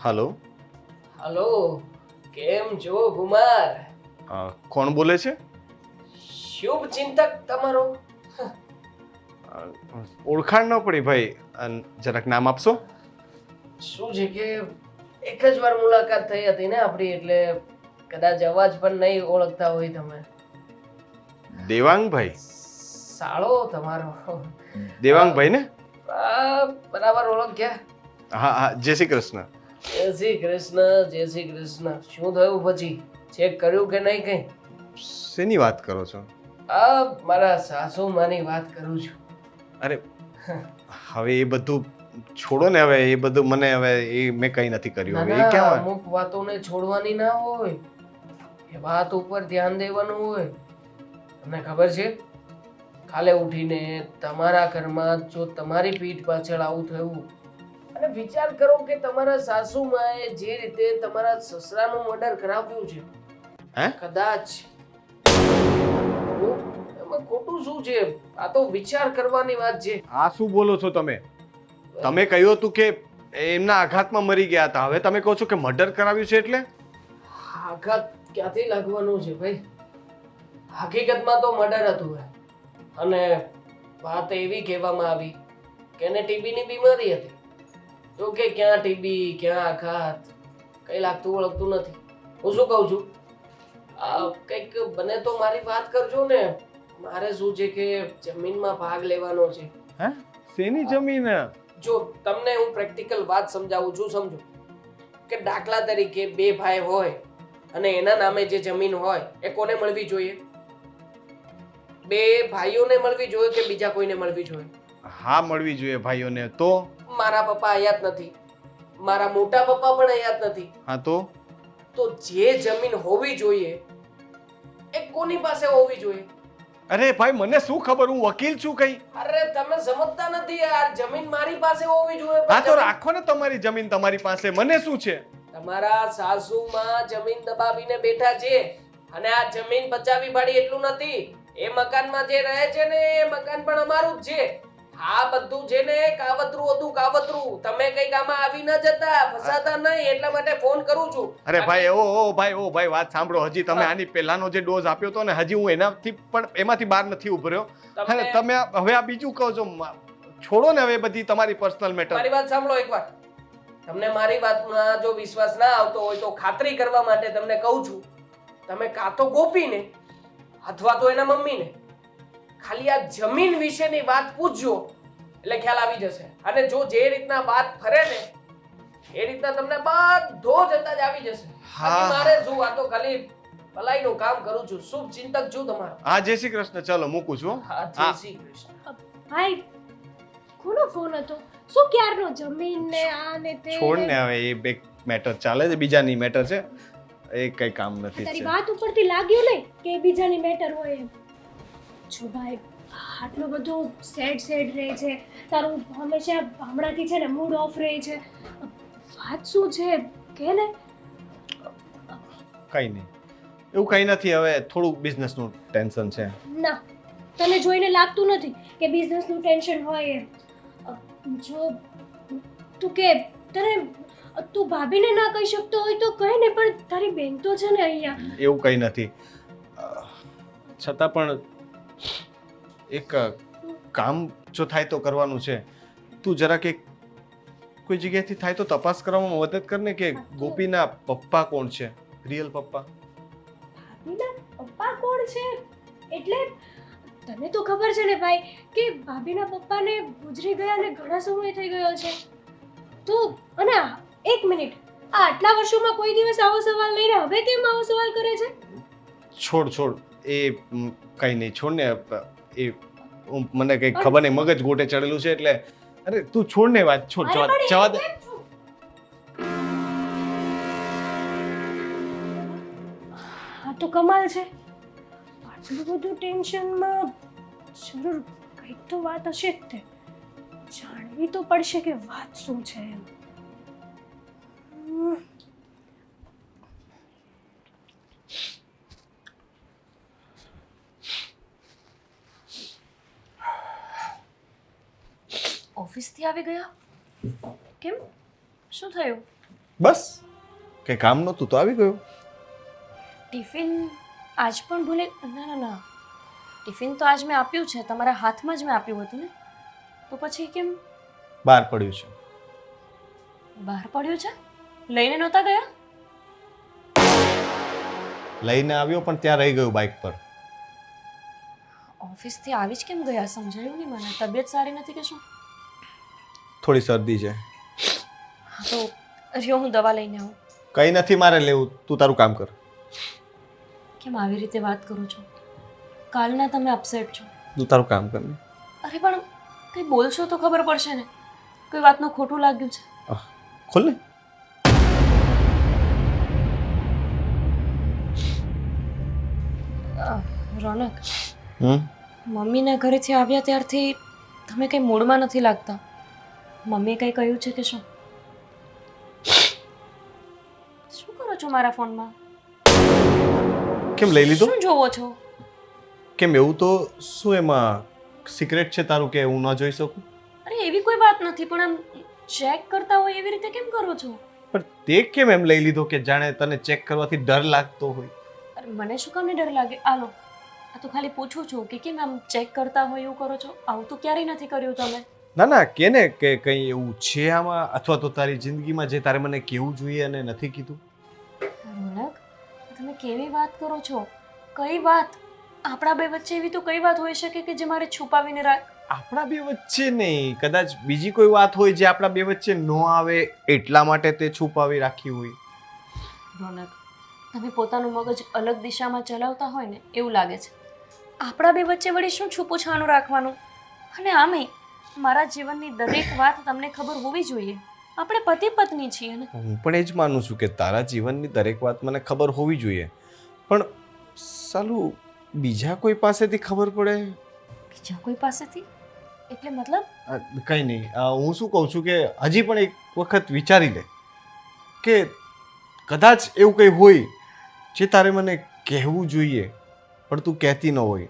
હલો. હલો, કેમ છો કુમાર? કોણ બોલે છે? શુભ ચિંતક તમારો. ઓળખાણ ન પડી ભાઈ, જરાક નામ આપશો? શું છે કે એક જ વાર મુલાકાત થઈ હતી ને આપણી, એટલે કદાચ અવાજ પણ નહીં ઓળખતા હોય તમે. દેવાંગભાઈ? સાળો તમારો. દેવાંગભાઈ ને? બરાબર ઓળખ્યા. હા હા, જય શ્રી કૃષ્ણ. જય શ્રી કૃષ્ણ. જય શ્રી કૃષ્ણ. શું થયું પછી? ચેક કર્યું કે નહીં કઈ? શેની વાત કરો છો? મારા સાસુમાની વાત કરું છું. અરે હવે એ બધું છોડો ને. હવે એ બધું મને હવે એ મેં કંઈ નથી કર્યું. હવે એ ક્યાં? અમુક વાતોને છોડવાની ના હોય, એ વાત ઉપર ધ્યાન દેવાનું હોય. તમને ખબર છે, કાલે ઉઠીને તમારા ઘરમાં જો તમારી પીઠ પાછળ આવું થયું, અને વિચાર કરો કે તમારા સાસુમાએ જે રીતે તમારા સસરાનું મર્ડર કરાવ્યું છે, કદાચ એમાં ખોટું શું છે? આ તો વિચાર કરવાની વાત છે. આ શું બોલો છો તમે? તમે કહ્યું હતું કે એમના આઘાતમાં મરી ગયા હતા, હવે તમે કહો છો કે મર્ડર કરાવ્યું છે? એટલે આઘાત ક્યાંથી લાગવાનું છે ભાઈ? હકીકતમાં તો મર્ડર હતું અને વાત એવી કહેવામાં આવી કે એને ટીબીની બીમારી હતી જો કે ક્યાં ટીબી ક્યાં આઘાત કઈ લાગતું ઓળખતું નથી. હું શું કહું છું, કંઈક બને તો મારી વાત કરજો ને. મારે શું છે કે જમીનમાં ભાગ લેવાનો છે. હે શેની જમીન? જો તમને હું પ્રેક્ટિકલ વાત સમજાવું છું, સમજો કે દાખલા તરીકે બે ભાઈ હોય અને એના નામે જે જમીન હોય એ કોને મળવી જોઈએ? બે ભાઈઓને મળવી જોઈએ કે બીજા કોઈને મળવી જોઈએ? હા મળવી જોઈએ ભાઈઓને. તો મારા પપ્પા અહીંયા જ નથી, મારા મોટા પપ્પા પણ અહીંયા જ નથી. હા તો જે જમીન હોવી જોઈએ એ કોની પાસે હોવી જોઈએ? અરે ભાઈ મને શું ખબર, હું વકીલ છું કઈ. અરે તમે સમજતા નથી, આ જમીન મારી પાસે હોવી જોઈએ. હા તો રાખો ને તમારી જમીન તમારી પાસે, મને શું છે? તમારા સાસુમાં જમીન દબાવીને બેઠા છે અને આ જમીન બચાવી પાડી એટલું નથી, એ મકાનમાં જે રહે છે ને એ મકાન પણ અમારું જ છે. આ બધું છે ને કાવતરું હતું, કાવતરું. તમે કઈક આમાં આવી ન જતા, ફસાતા નહીં, એટલા માટે ફોન કરું છું. અરે ભાઈ ઓ ભાઈ વાત સાંભળો. હજી તમે આની પહેલાનો જે ડોઝ આપ્યો હતો ને, હજી હું એમાંથી બહાર નથી ઉભર્યો. અને તમે હવે આ બીજું કહો છો. છોડો ને હવે બધી તમારી પર્સનલ મેટર. મારી વાત સાંભળો એકવાર. તમને મારી વાતમાં જો વિશ્વાસ ના આવતો હોય તો ખાતરી કરવા માટે તમને કહું છું, તમે કાં તો ગોપીને અથવા તો એના મમ્મીને ખાલી આ જમીન વિશેની વાત પૂછજો એટલે ખ્યાલ આવી જશે. અને જો જે રીતના વાત ફરે ને એ રીતના તમને બધો જ અંદાજ આવી જશે. હા. મારે શું, આ તો ખાલી ભલાઈનું કામ કરું છું, શુભ ચિંતક છું તમારો. હા જય શ્રી કૃષ્ણ. ચાલો મૂકું છું. હા, જય શ્રી કૃષ્ણ. ભાઈ કોનો ફોન હતો? શું ક્યારનો જમીન ને આ ને તે? છોડ ને હવે, એ એક મેટર ચાલે છે, બીજાની મેટર છે, એ કઈ કામ નથી. તારી વાત ઉપરથી લાગ્યું નહીં કે બીજાની મેટર હોય એમ. જો ભાઈ આટલું બધું સેડ રહે છે, તારું હંમેશા હમણાંથી છે ને મૂડ ઓફ રહે છે. વાત શું છે કે ને? કઈ નહીં, એવું કઈ નથી. હવે થોડું બિઝનેસનું ટેન્શન છે. ના, તને જોઈને લાગતું નથી કે બિઝનેસનું ટેન્શન હોય એમ. જો તું કે તું ભાભીને ના કહી શકતો હોય તો કહે ને, પણ તારી બેન તો છે ને અહીંયા. એવું કઈ નથી. છતાં પણ એક કામ જો થાય તો કરવાનું છે. તું જરાક એક કોઈ જગ્યાએથી થાય તો તપાસ કરવામાં મદદ કર ને કે ગોપીના પપ્પા કોણ છે, રિયલ પપ્પા. ભાભીના પપ્પા કોણ છે? એટલે તને તો ખબર છે ને ભાઈ કે ભાભીના પપ્પાને ગુજરી ગયા ને ઘણા સમય થઈ ગયો છે. તો અને એક મિનિટ, આ આટલા વર્ષોમાં કોઈ દિવસ આવો સવાલ લઈને હવે કેમ આવો સવાલ કરે છે? છોડ એ કઈ નહીં, છોડ ને. એ મને કઈ ખબર નહીં, મગજ ગોટે ચડેલું છે એટલે. અરે તું છોડ ને વાત, છોડ જવા દે. આ તો કમાલ છે. આટલું બધું ટેન્શનમાં જરૂર કંઈક તો વાત હશે જ તે. જાણવી તો પડશે કે વાત શું છે એમ. ઓફિસથી આવી ગયા? કેમ, શું થયું? બસ કઈ કામ નહોતું તો આવી ગયો. ટિફિન આજ પણ ભૂલે? ના, ટિફિન તો આજ મેં આપ્યું છે, તમારા હાથમાં જ મેં આપ્યું હતું ને. તો પછી કેમ બહાર પડ્યું છે? બહાર પડ્યું છે? લઈને નહોતા ગયા? લઈને આવ્યો પણ ત્યાં રહી ગયું બાઇક પર. ઓફિસથી આવી જ કેમ ગયા? સમજાયું નહીં મને. તબિયત સારી નથી કે શું? થોડી શરદી છે. હા તો રહ્યો, હું દવા લઈને આવું. કઈ નથી મારે લેવું, તું તારું કામ કર. કેમ આવી રીતે વાત કરો છો? કાલના તમે અપસેટ છો. તું તારું કામ કર ને. અરે પણ કંઈ બોલશો તો ખબર પડશે ને, કોઈ વાતનું ખોટું લાગ્યું છે. ખોલ ને. રોનક, મમ્મીના ઘરેથી આવ્યા ત્યારથી તમે કંઈ મૂડમાં નથી લાગતા. મમ્મીએ કંઈ કહ્યું છે કે શું? શું કરો છો મારા ફોનમાં? કેમ લઈ લીધો? શું જોવો છો? કેમ એવું તો શું એમાં સિક્રેટ છે તારું કે હું ન જોઈ શકું? અરે એવી કોઈ વાત નથી, પણ આમ ચેક કરતા હોય એવી રીતે કેમ કરો છો? પણ તે કેમ એમ લઈ લીધો કે જાણે તને ચેક કરવાથી ડર લાગતો હોય? અરે મને શું કામને ડર લાગે? આલો, આ તો ખાલી પૂછું છું કે કેમ આમ ચેક કરતા હોય એવું કરો છો? આવું તો ક્યારેય નથી કર્યું તમે. ના ના કે ને કે કંઈ એવું છે આમાં, અથવા તો તારી જિંદગીમાં જે તારે મને કહેવું જોઈએ અને નથી કીધું. રોનક, તમે કેવી વાત કરો છો? કઈ વાત? આપણા બે વચ્ચે એવી તો કઈ વાત હોઈ શકે કે જે મારે છુપાવીને રાખ? આપણા બે વચ્ચે નહીં, કદાચ બીજી કોઈ વાત હોય જે આપણા બે વચ્ચે ન આવે એટલા માટે તે છુપાવી રાખી હોય. રોનક, તમે પોતાનું મગજ અલગ દિશામાં ચલાવતા હોય ને એવું લાગે છે. આપણા બે વચ્ચે વળી શું છુપું છાનું રાખવાનું? અને આમે મારા જીવનની દરેક વાત તમને ખબર હોવી જોઈએ. આપણે પતિ પત્ની છીએ ને. હું પણ એ જ માનું છું કે તારા જીવનની દરેક વાત મને ખબર હોવી જોઈએ, પણ સાલું બીજા કોઈ પાસેથી ખબર પડે? બીજા કોઈ પાસેથી? એટલે મતલબ? કંઈ નહીં, હું શું કહું છું કે હજી પણ એક વખત વિચારી લે કે કદાચ એવું કંઈ હોય જે તારે મને કહેવું જોઈએ પણ તું કહેતી ન હોય.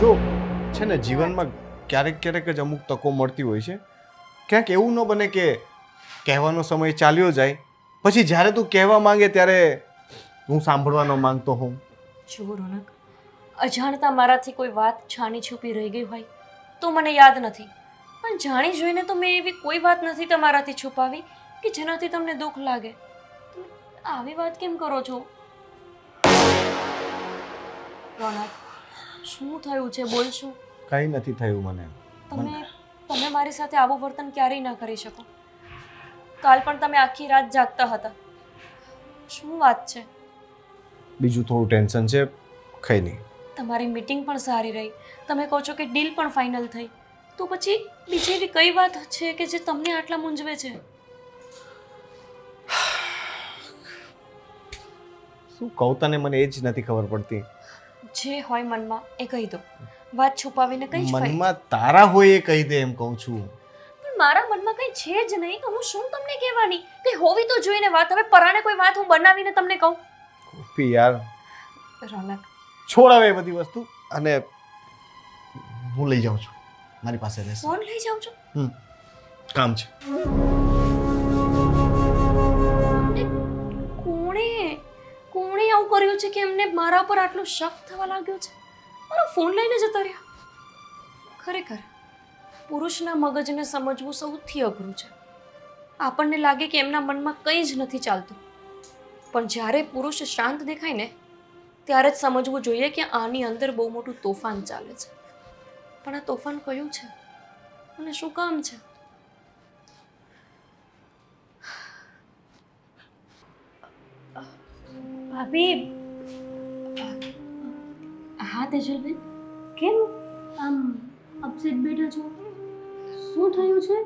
જો છે ને, જીવનમાં ક્યારેક ક્યારેક જ અમુક તકો મળતી હોય છે. ક્યાંક એવું ન બને કે કહેવાનો સમય ચાલ્યો જાય, પછી જ્યારે તું કહેવા માંગે ત્યારે હું સાંભળવા ન માંગતો હોઉં. જો રોનક, અજાણતા મારાથી કોઈ વાત છાની છુપી રહી ગઈ હોય તો મને યાદ નથી, પણ જાણી જોઈને તો મેં એવી કોઈ વાત નથી તમારાથી છુપાવી કે જેનાથી તમને દુઃખ લાગે. તમે આવી વાત કેમ કરો છો? રોનક, શું થયું છે? બોલ. શું? કંઈ નથી થયું મને. તમે મારી સાથે આવું વર્તન ક્યારેય ના કરી શકો. કાલ પણ તમે આખી રાત જાગતા હતા. શું વાત છે? બીજું થોડું ટેન્શન છે, કંઈ નહીં. તમારી મીટિંગ પણ સારી રહી, તમે કહો છો કે ડીલ પણ ફાઇનલ થઈ, તો પછી બીજી એવી કઈ વાત છે કે જે તમને આટલા મૂંઝવે છે? શું કહું તને, મને એ જ નથી ખબર પડતી. જે હોય મનમાં એ કહી દો. વાત છુપાવીને કઈ જ ફાયદો? મનમાં તારા હોય એ કહી દે એમ કહું છું. પણ મારા મનમાં કઈ છે જ નહીં તો હું શું તમને કહેવાની? કઈ હોવી તો જોઈને વાત. હવે પરાણે કોઈ વાત હું બનાવીને તમને કહું? કોફી યાર, રોનક, છોડ હવે એ બધી વસ્તુ, અને હું લઈ જાઉં છું, મારી પાસે રહેશે. ફોન લઈ જાઉં છું? કામ છે. કોણે આવું કર્યું છે કે એમને મારા પર આટલો શક થવા લાગ્યો છે? મારો ફોન લઈને જતા રહ્યા. ખરેખર પુરુષના મગજને સમજવું સૌથી અઘરું છે. આપણને લાગે કે એમના મનમાં કંઈ જ નથી ચાલતું, પણ જ્યારે પુરુષ શાંત દેખાય ને ત્યારે જ સમજવું જોઈએ કે આની અંદર બહુ મોટું તોફાન ચાલે છે. પણ આ તોફાન કયું છે અને શું કામ છે? ભાભી, હા તેજલબેન, કેમ આમ અપસેટ બેઠા છો? શું થયું છે?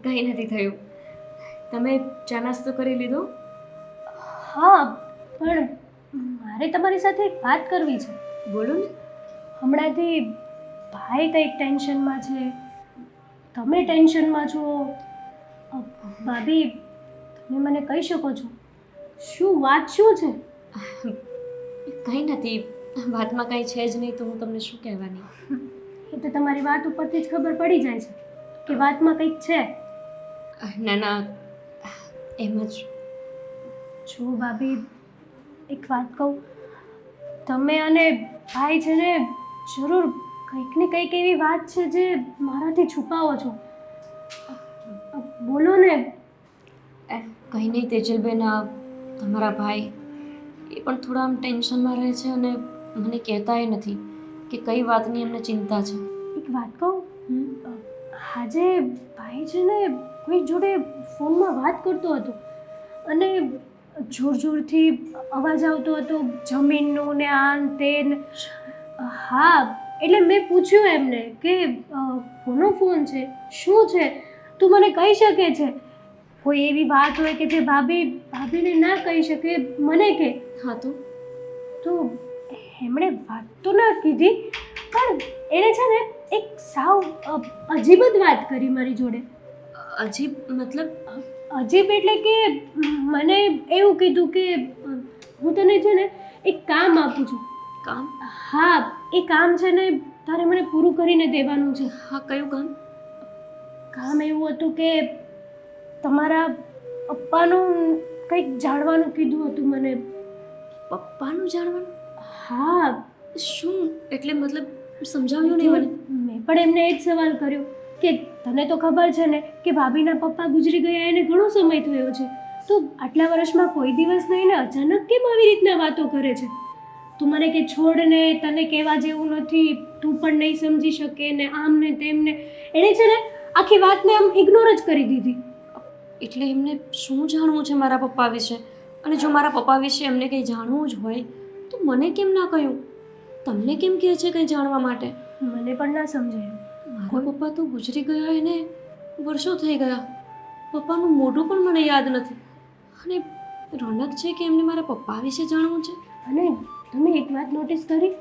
કંઈ નથી થયું. તમે ચા નાસ્તો કરી લીધો? હા, પણ મારે તમારી સાથે એક વાત કરવી છે. બોલો ને. હમણાંથી ભાઈ કંઈક ટેન્શનમાં છે, તમે ટેન્શનમાં છો. ભાભી, તમે મને કહી શકો છો શું વાત શું છે? કંઈ નથી, વાતમાં કંઈ છે જ નહીં તો હું તમને શું કહેવાની? એ તો તમારી વાત ઉપરથી જ ખબર પડી જાય છે કે વાતમાં કંઈક છે. ના ના, એમ જ. જો ભાભી, એક વાત કહું, તમે અને ભાઈ છે ને જરૂર કંઈક ને કંઈક એવી વાત છે જે મારાથી છુપાવો છો. બોલો ને. કંઈ નહીં તેજલબેન, તમારા ભાઈ એ પણ થોડા આમ ટેન્શનમાં રહે છે અને મને કહેતાય નથી કે કઈ વાતની એમને ચિંતા છે. એક વાત કહું, આજે ભાઈ છે ને કોઈ જોડે ફોનમાં વાત કરતો હતો અને જોર જોરથી અવાજ આવતો હતો, જમીનનો ને આન તેન. હા, એટલે મેં પૂછ્યું એમને કે કોનો ફોન છે, શું છે, તું મને કહી શકે છે? કોઈ એવી વાત હોય કે જે ભાભીને ના કહી શકે, મને કે. હા તો એમણે વાત તો ના કીધી, પણ એણે છે ને એક સાવ અજીબ જ વાત કરી મારી જોડે. અજીબ મતલબ? અજીબ એટલે કે મને એવું કીધું કે હું તને છે ને એક કામ આપું છું. કામ? હા, એ કામ છે ને તારે મને પૂરું કરીને દેવાનું છે. હા, કયું કામ? કામ એવું હતું કે તમારા પપ્પાનું કંઈક જાણવાનું કીધું હતું મને. પપ્પાનું જાણવાનું? હા. શું એટલે? મતલબ સમજાવ્યું નહીં મને. મેં પણ એમને એ જ સવાલ કર્યો કે તને તો ખબર છે ને કે ભાભીના પપ્પા ગુજરી ગયા એને ઘણો સમય થયો છે, તો આટલા વર્ષમાં કોઈ દિવસ નહીં ને અચાનક કેમ આવી રીતના વાતો કરે છે? તું મને કે છોડ ને, તને કહેવા જેવું નથી, તું પણ નહીં સમજી શકે ને આમ ને તેમ ને. એણે છે ને આખી વાતને આમ ઇગ્નોર જ કરી દીધી. એટલે એમને શું જાણવું છે મારા પપ્પા વિશે? અને જો મારા પપ્પા વિશે એમને કંઈ જાણવું જ હોય તો મને કેમ ના કહ્યું? તમને કેમ કહે છે કંઈ જાણવા માટે? મને પણ ના સમજાયું. મારા પપ્પા તો ગુજરી ગયા એને વર્ષો થઈ ગયા. પપ્પાનું મોઢું પણ મને યાદ નથી. અને રોનક છે કે એમને મારા પપ્પા વિશે જાણવું છે. અને તમે એક વાત નોટિસ કરી?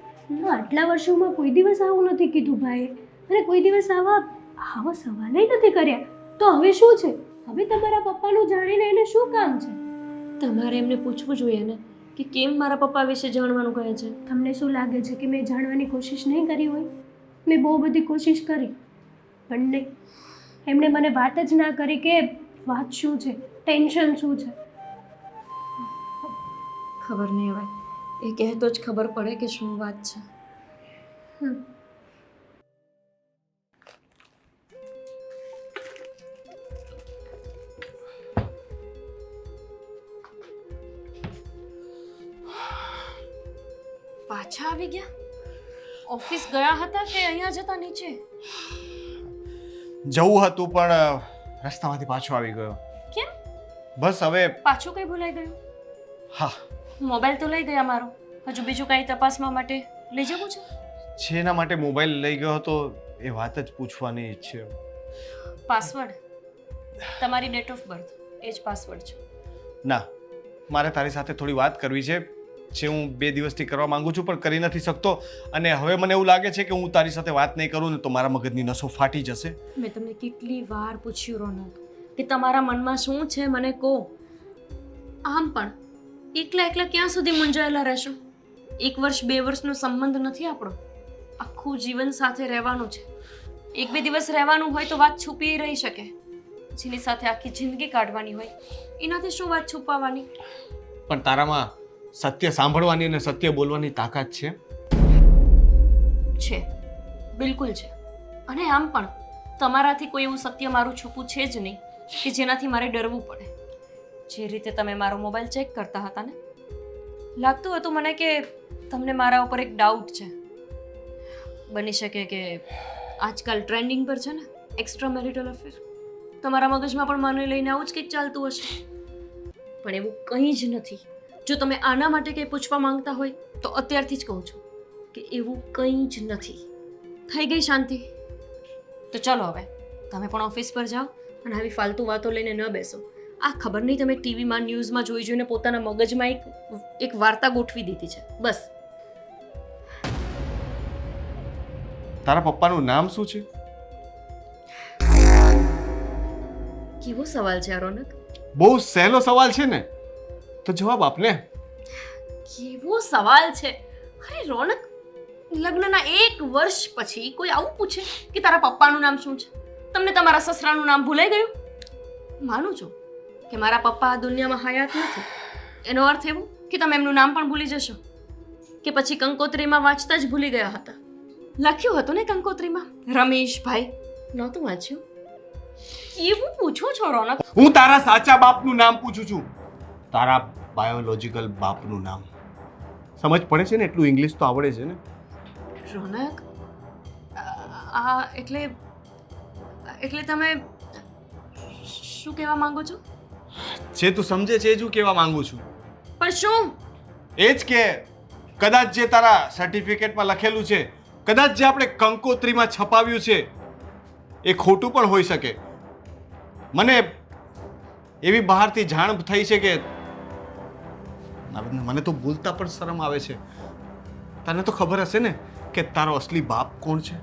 આટલા વર્ષોમાં કોઈ દિવસ આવું નથી કીધું ભાઈએ, અને કોઈ દિવસ આવા સવાલ નથી કર્યા. તો હવે શું છે? હવે તમારા પપ્પાનું જાણીને એને શું કામ છે? તમારે એમને પૂછવું જોઈએ ને કે કેમ મારા પપ્પા વિશે જાણવાનું કહે છે. તમને શું લાગે છે કે મેં જાણવાની કોશિશ નહીં કરી હોય? મેં બહુ બધી કોશિશ કરી પણ નહીં. એમણે મને વાત જ ના કરી કે વાત શું છે, ટેન્શન શું છે. ખબર નહીં હોય, એ કહેતો જ ખબર પડે કે શું વાત છે. પાછા આવી ગયા? ઓફિસ ગયા હતા કે અહીંયા જતા નીચે? જવું હતું પણ રસ્તામાંથી પાછો આવી ગયો. કેમ? બસ હવે પાછું કઈ ભૂલાઈ ગયું? હા, મોબાઈલ તો લઈ ગયા મારો. હજુ બીજું કઈ તપાસવા માટે લઈ જવું છે? જેના માટે મોબાઈલ લઈ ગયો હતો એ વાત જ પૂછવાની છે. પાસવર્ડ? તમારી ડેટ ઓફ બર્થ એ જ પાસવર્ડ છે. ના, મારે તારી સાથે થોડી વાત કરવી છે જે હું 2 દિવસથી કરવા માંગુ છું પણ કરી નથી શકતો. અને હવે મને એવું લાગે છે કે હું તારી સાથે વાત નહીં કરું ને તો મારા મગજની નસો ફાટી જશે. મેં તમને કેટલી વાર પૂછ્યું રોનક કે તમારા મનમાં શું છે મને કહો. આમ પણ એકલા એકલા ક્યાં સુધી મૂંઝાયેલા રહેશો? 1 વર્ષ 2 વર્ષનો સંબંધ નથી આપણો. આખું જીવન સાથે રહેવાનું છે. 1-2 દિવસ રહેવાનું હોય તો વાત છુપી રહી શકે. જેની સાથે આખી જિંદગી કાઢવાની હોય એનાથી શું વાત છુપાવવાની? પણ તારામાં સત્ય સાંભળવાની અને સત્ય બોલવાની તાકાત છે? છે, બિલકુલ છે. અને આમ પણ તમારાથી કોઈ એવું સત્ય મારું છુપું છે જ નહીં કે જેનાથી મારે ડરવું પડે. જે રીતે તમે મારો મોબાઈલ ચેક કરતા હતા ને, લાગતું હતું મને કે તમને મારા ઉપર એક ડાઉટ છે. બની શકે કે આજકાલ ટ્રેન્ડિંગ પર છે ને એક્સ્ટ્રા મેરિટલ અફેર, તમારા મગજમાં પણ મને લઈને આવું જ કંઈક ચાલતું હશે. પણ એવું કંઈ જ નથી. જો તમે આના માટે કંઈ પૂછવા માંગતા હોય તો અત્યારથી જ કહું છું કે એવું કંઈ જ નથી. થઈ ગઈ શાંતિ? તો ચલો હવે તમે પણ ઓફિસ પર જાઓ અને આવી ફાલતુ વાતો લઈને ન બેસો. આ ખબર નહીં તમે ટીવીમાં ન્યૂઝમાં જોઈને પોતાના મગજમાં એક વાર્તા ગોઠવી દીધી છે બસ. તારા પપ્પાનું નામ શું છે? કેવો સવાલ છે આ રોનક? બહુ સહેલો સવાલ છે ને, તો જવાબ આપને. કેવો સવાલ છે? અરે રોનક, લગ્નના 1 વર્ષ પછી કોઈ આવું પૂછે કે તારા પપ્પાનું નામ શું છે? તમને તમારા સસરાનું નામ ભૂલાઈ ગયું? માનું છું કે મારા પપ્પા આ દુનિયામાં હયાત નથી. એનો અર્થ એવો કે તમે એમનું નામ પણ ભૂલી જશો કે પછી કંકોત્રીમાં વાંચતા જ ભૂલી ગયા હતા? લખ્યું હતું ને કંકોત્રીમાં રમેશભાઈ, નહોતું વાંચ્યું? એવું પૂછો છો રોનક? હું તારા સાચા બાપનું નામ પૂછું છું, તારા બાયોલોજિકલ બાપનું નામ. સમજ પડે છે ને? એટલું ઇંગ્લિશ તો આવડે છે ને? રોનક, આ એટલે તમે શું કહેવા માંગો છો? જે તું સમજે છે એ જ હું કહેવા માંગુ છું. પણ શું? એ જ કે કદાચ જે તારા સર્ટિફિકેટમાં લખેલું છે, કદાચ જે આપણે કંકોત્રીમાં છપાવ્યું છે એ ખોટું પણ હોઈ શકે. મને એવી બહારથી જાણ થઈ છે કે મને તો બોલતા પણ શરમ આવે છે. તને તો ખબર હશે ને કે તારો અસલી બાપ કોણ છે?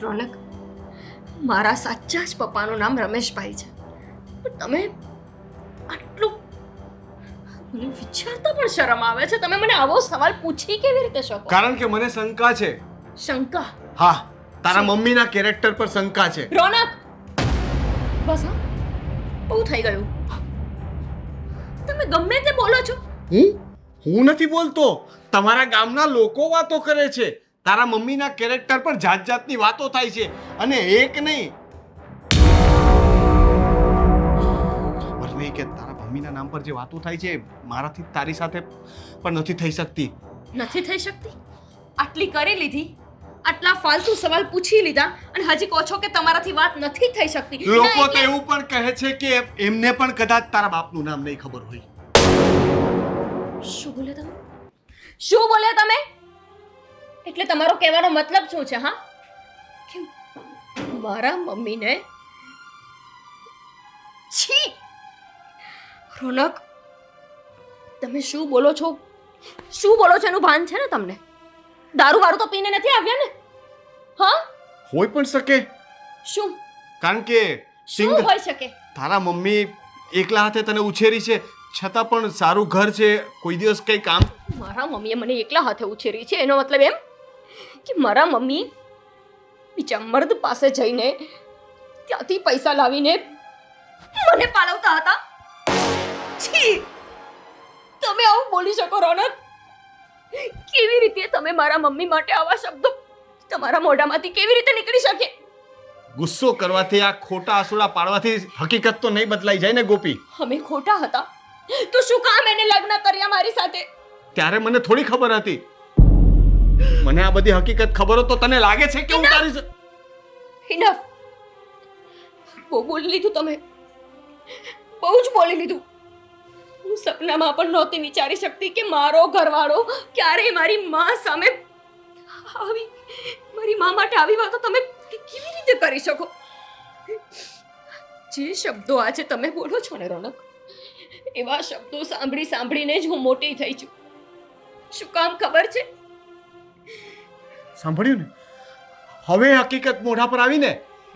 રોનક, મારા સાચા જ પપ્પાનું નામ રમેશભાઈ છે. પણ તમે આટલું, મને વિચારતા પણ શરમ આવે છે. તમે મને આવો સવાલ પૂછી કેવી રીતે શકો? કારણ કે મને શંકા છે. શંકા? હા, તારા મમ્મીના કેરેક્ટર પર શંકા છે. રોનક, બસ હા, બહુ થઈ ગયું. તમે ગમે તે બોલો છો. હું નથી બોલતો, તમારા ગામના લોકો વાતો કરે છે. તારા મમ્મીના કેરેક્ટર પર જાત જાતની વાતો થાય છે અને એક નહીં. ખબર નહીં કે તારા મમ્મીના નામ પર જે વાતો થાય છે મારાથી તારી સાથે પણ નથી થઈ શકતી. નથી થઈ શકતી? આટલી કરી લીધી, આટલા ફાલતુ સવાલ પૂછી લીધા અને હજી કહો છો કે તમારાથી વાત નથી થઈ શકતી. ના, લોકો તો એટલે- એવું પણ કહે છે કે એમને પણ કદાચ તારા બાપનું નામ નહીં ખબર હોય. શું બોલ્યા તમે? શું બોલ્યા તમે? એટલે તમારો કહેવાનો મતલબ શું છે? હા, કે મારા મમ્મીને છી! રોનક, તમે શું બોલો છો? શું બોલો છો એનું ભાન છે ને તમને? દારૂ વારૂ તો પીને નથી આવ્યા ને? હા, હોય પણ શકે, શું કારણ કે શું સિંગ હોઈ શકે? તારા મમ્મી એકલા હાથે તને ઉછેરી છે, છતાં પણ સારું ઘર છે, કોઈ દિવસ કઈ કામ. મારા મમ્મીએ મને એકલા હાથે ઉછેરી છે, એનો મતલબ એમ કે મારા મમ્મી બીજા મર્દ પાસે જઈને ત્યાંથી પૈસા લાવીને મને પાલવતા હતા? છી! તમે આવું બોલી શકો રોનક? કેવી રીતે તમે મારા મમ્મી માટે આવા શબ્દો તમારા મોઢામાંથી કેવી રીતે નીકળી શકે? ગુસ્સો કરવાથી, આ ખોટા આસુડા પાડવાથી હકીકત તો નહીં બદલાઈ જાય ને ગોપી. અમે ખોટા હતા તો શું કામ એને લગ્ન કર્યા મારી સાથે? ત્યારે મને થોડી ખબર હતી. મને આ બધી હકીકત ખબર હોત તો તને લાગે છે કે હું તારી ઇનફ! બહુ બોલી લીધું તમે, બહુ જ બોલી લીધું. હું સપનામાં પણ નહોતી વિચારી શકતી કે મારો ઘરવાળો ક્યારેય મારી માં સામે આવી, મારી માં માટે આવી વાતો તમે કેવી રીતે કરી શકો? જે શબ્દો આજે તમે બોલો છો ને રોનક, એવા શબ્દો સાંભળી સાંભળીને જ હું મોટી થઈ છું. શું કામ ખબર છે? સાંભળ્યું ને? હવે હકીકત મોઢા પર આવીને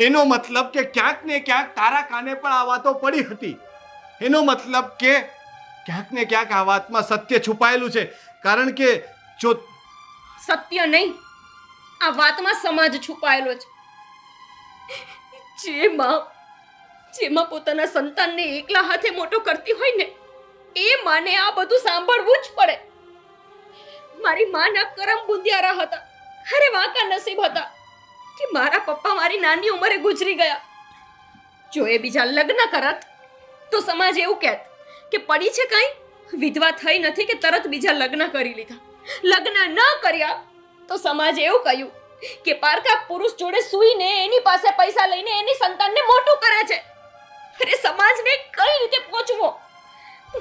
એનો મતલબ કે ક્યાંક ને ક્યાંક તારા કાને પણ આ વાતો પડી હતી. એનો મતલબ કે ક્યાંક ને ક્યાંક આ વાતમાં સત્ય છુપાયેલું છે. કારણ કે જો સત્ય નહીં, આ વાતમાં સમાજ છુપાયેલો છે. જેમાં પોતાના સંતાનને એકલા હાથે મોટો કરતી હોય ને, એ માને આ બધું સાંભળવું જ પડે. મારી માના કરમ બુંદિયારા હતા, અરે વાંકા નસીબ હતા કે મારા પપ્પા મારી નાની ઉંમરે ગુજરી ગયા. જો એ બીજા લગ્ન કરત તો સમાજ એવું કહેત કે પડી છે કઈ, વિધવા થઈ નથી કે તરત બીજા લગ્ન કરી લીધા. લગ્ન ન કર્યા તો સમાજ એવું કહ્યું કે પારકા પુરુષ જોડે સૂઈને એની પાસે પૈસા લઈને એની સંતાનને મોટું કરે છે. અરે સમાજને કઈ રીતે પહોંચવો?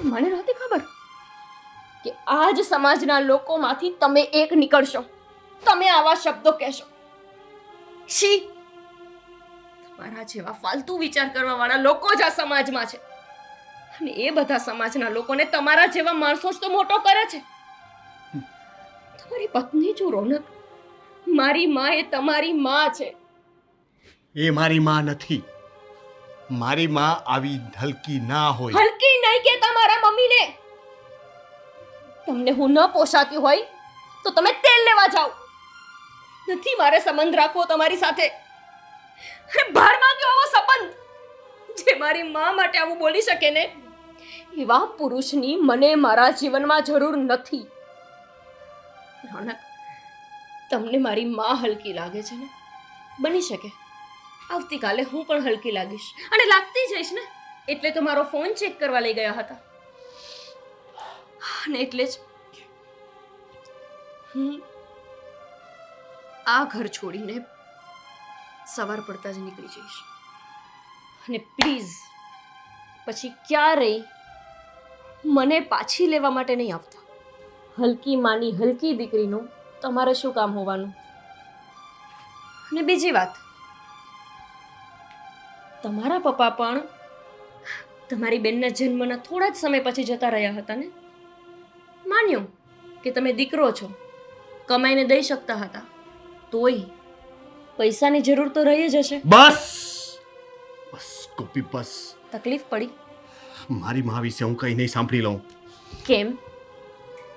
મને નહોતી ખબર કે આજ સમાજના લોકોમાંથી તમે એક નીકળશો, તમે આવા શબ્દો કહેશો. છી! તમારા જેવા ફાલતુ વિચાર કરવા વાળા લોકો જ આ સમાજમાં છે અને એ બધા સમાજના લોકોને તમારા જેવા માણસો જ તો મોટો કરે છે. તમારી પત્ની જો રોનક, મારી માં એ તમારી માં છે. એ મારી માં નથી. મારી માં આવી હલકી ના હોય. હલકી નહીં કે તમારા મમ્મીને. તમને હું ન પોસાતી હોય તો તમે તેલ લેવા જાઓ. નથી મારે સંબંધ રાખવો તમારી સાથે. અરે બહાર માંગ્યો આવો સંબંધ જે મારી માં માટે આવું બોલી શકે ને, એવા પુરુષની મને મારા જીવનમાં જરૂર નથી. રોનક, તમને મારી માં હલકી લાગે છે ને? બની શકે આવતીકાલે હું પણ હલકી લાગીશ અને લાગતી જઈશ ને. એટલે તો મારો ફોન ચેક કરવા લઈ ગયા હતા અને એટલે જ હું આ ઘર છોડીને સવાર પડતા જ નીકળી જઈશ. અને પ્લીઝ પછી ક્યારેય મને પાછી લેવા માટે નહીં આવતા. હલકી માની હલકી દીકરીનું તમારે શું કામ હોવાનું? અને બીજી વાત, તમારા પપ્પા પણ તમારી બેનના જન્મના થોડા જ સમય પછી જતા રહ્યા હતા ને. માન્યું કે તમે દીકરો છો, કમાઈને દઈ શકતા હતા, તોય પૈસાની જરૂર તો રહી જ હશે. બસ બસ ગોપી બસ. તકલીફ પડી? મારી માં વિશે હું કઈ નહીં સાંભળી લઉં. કેમ?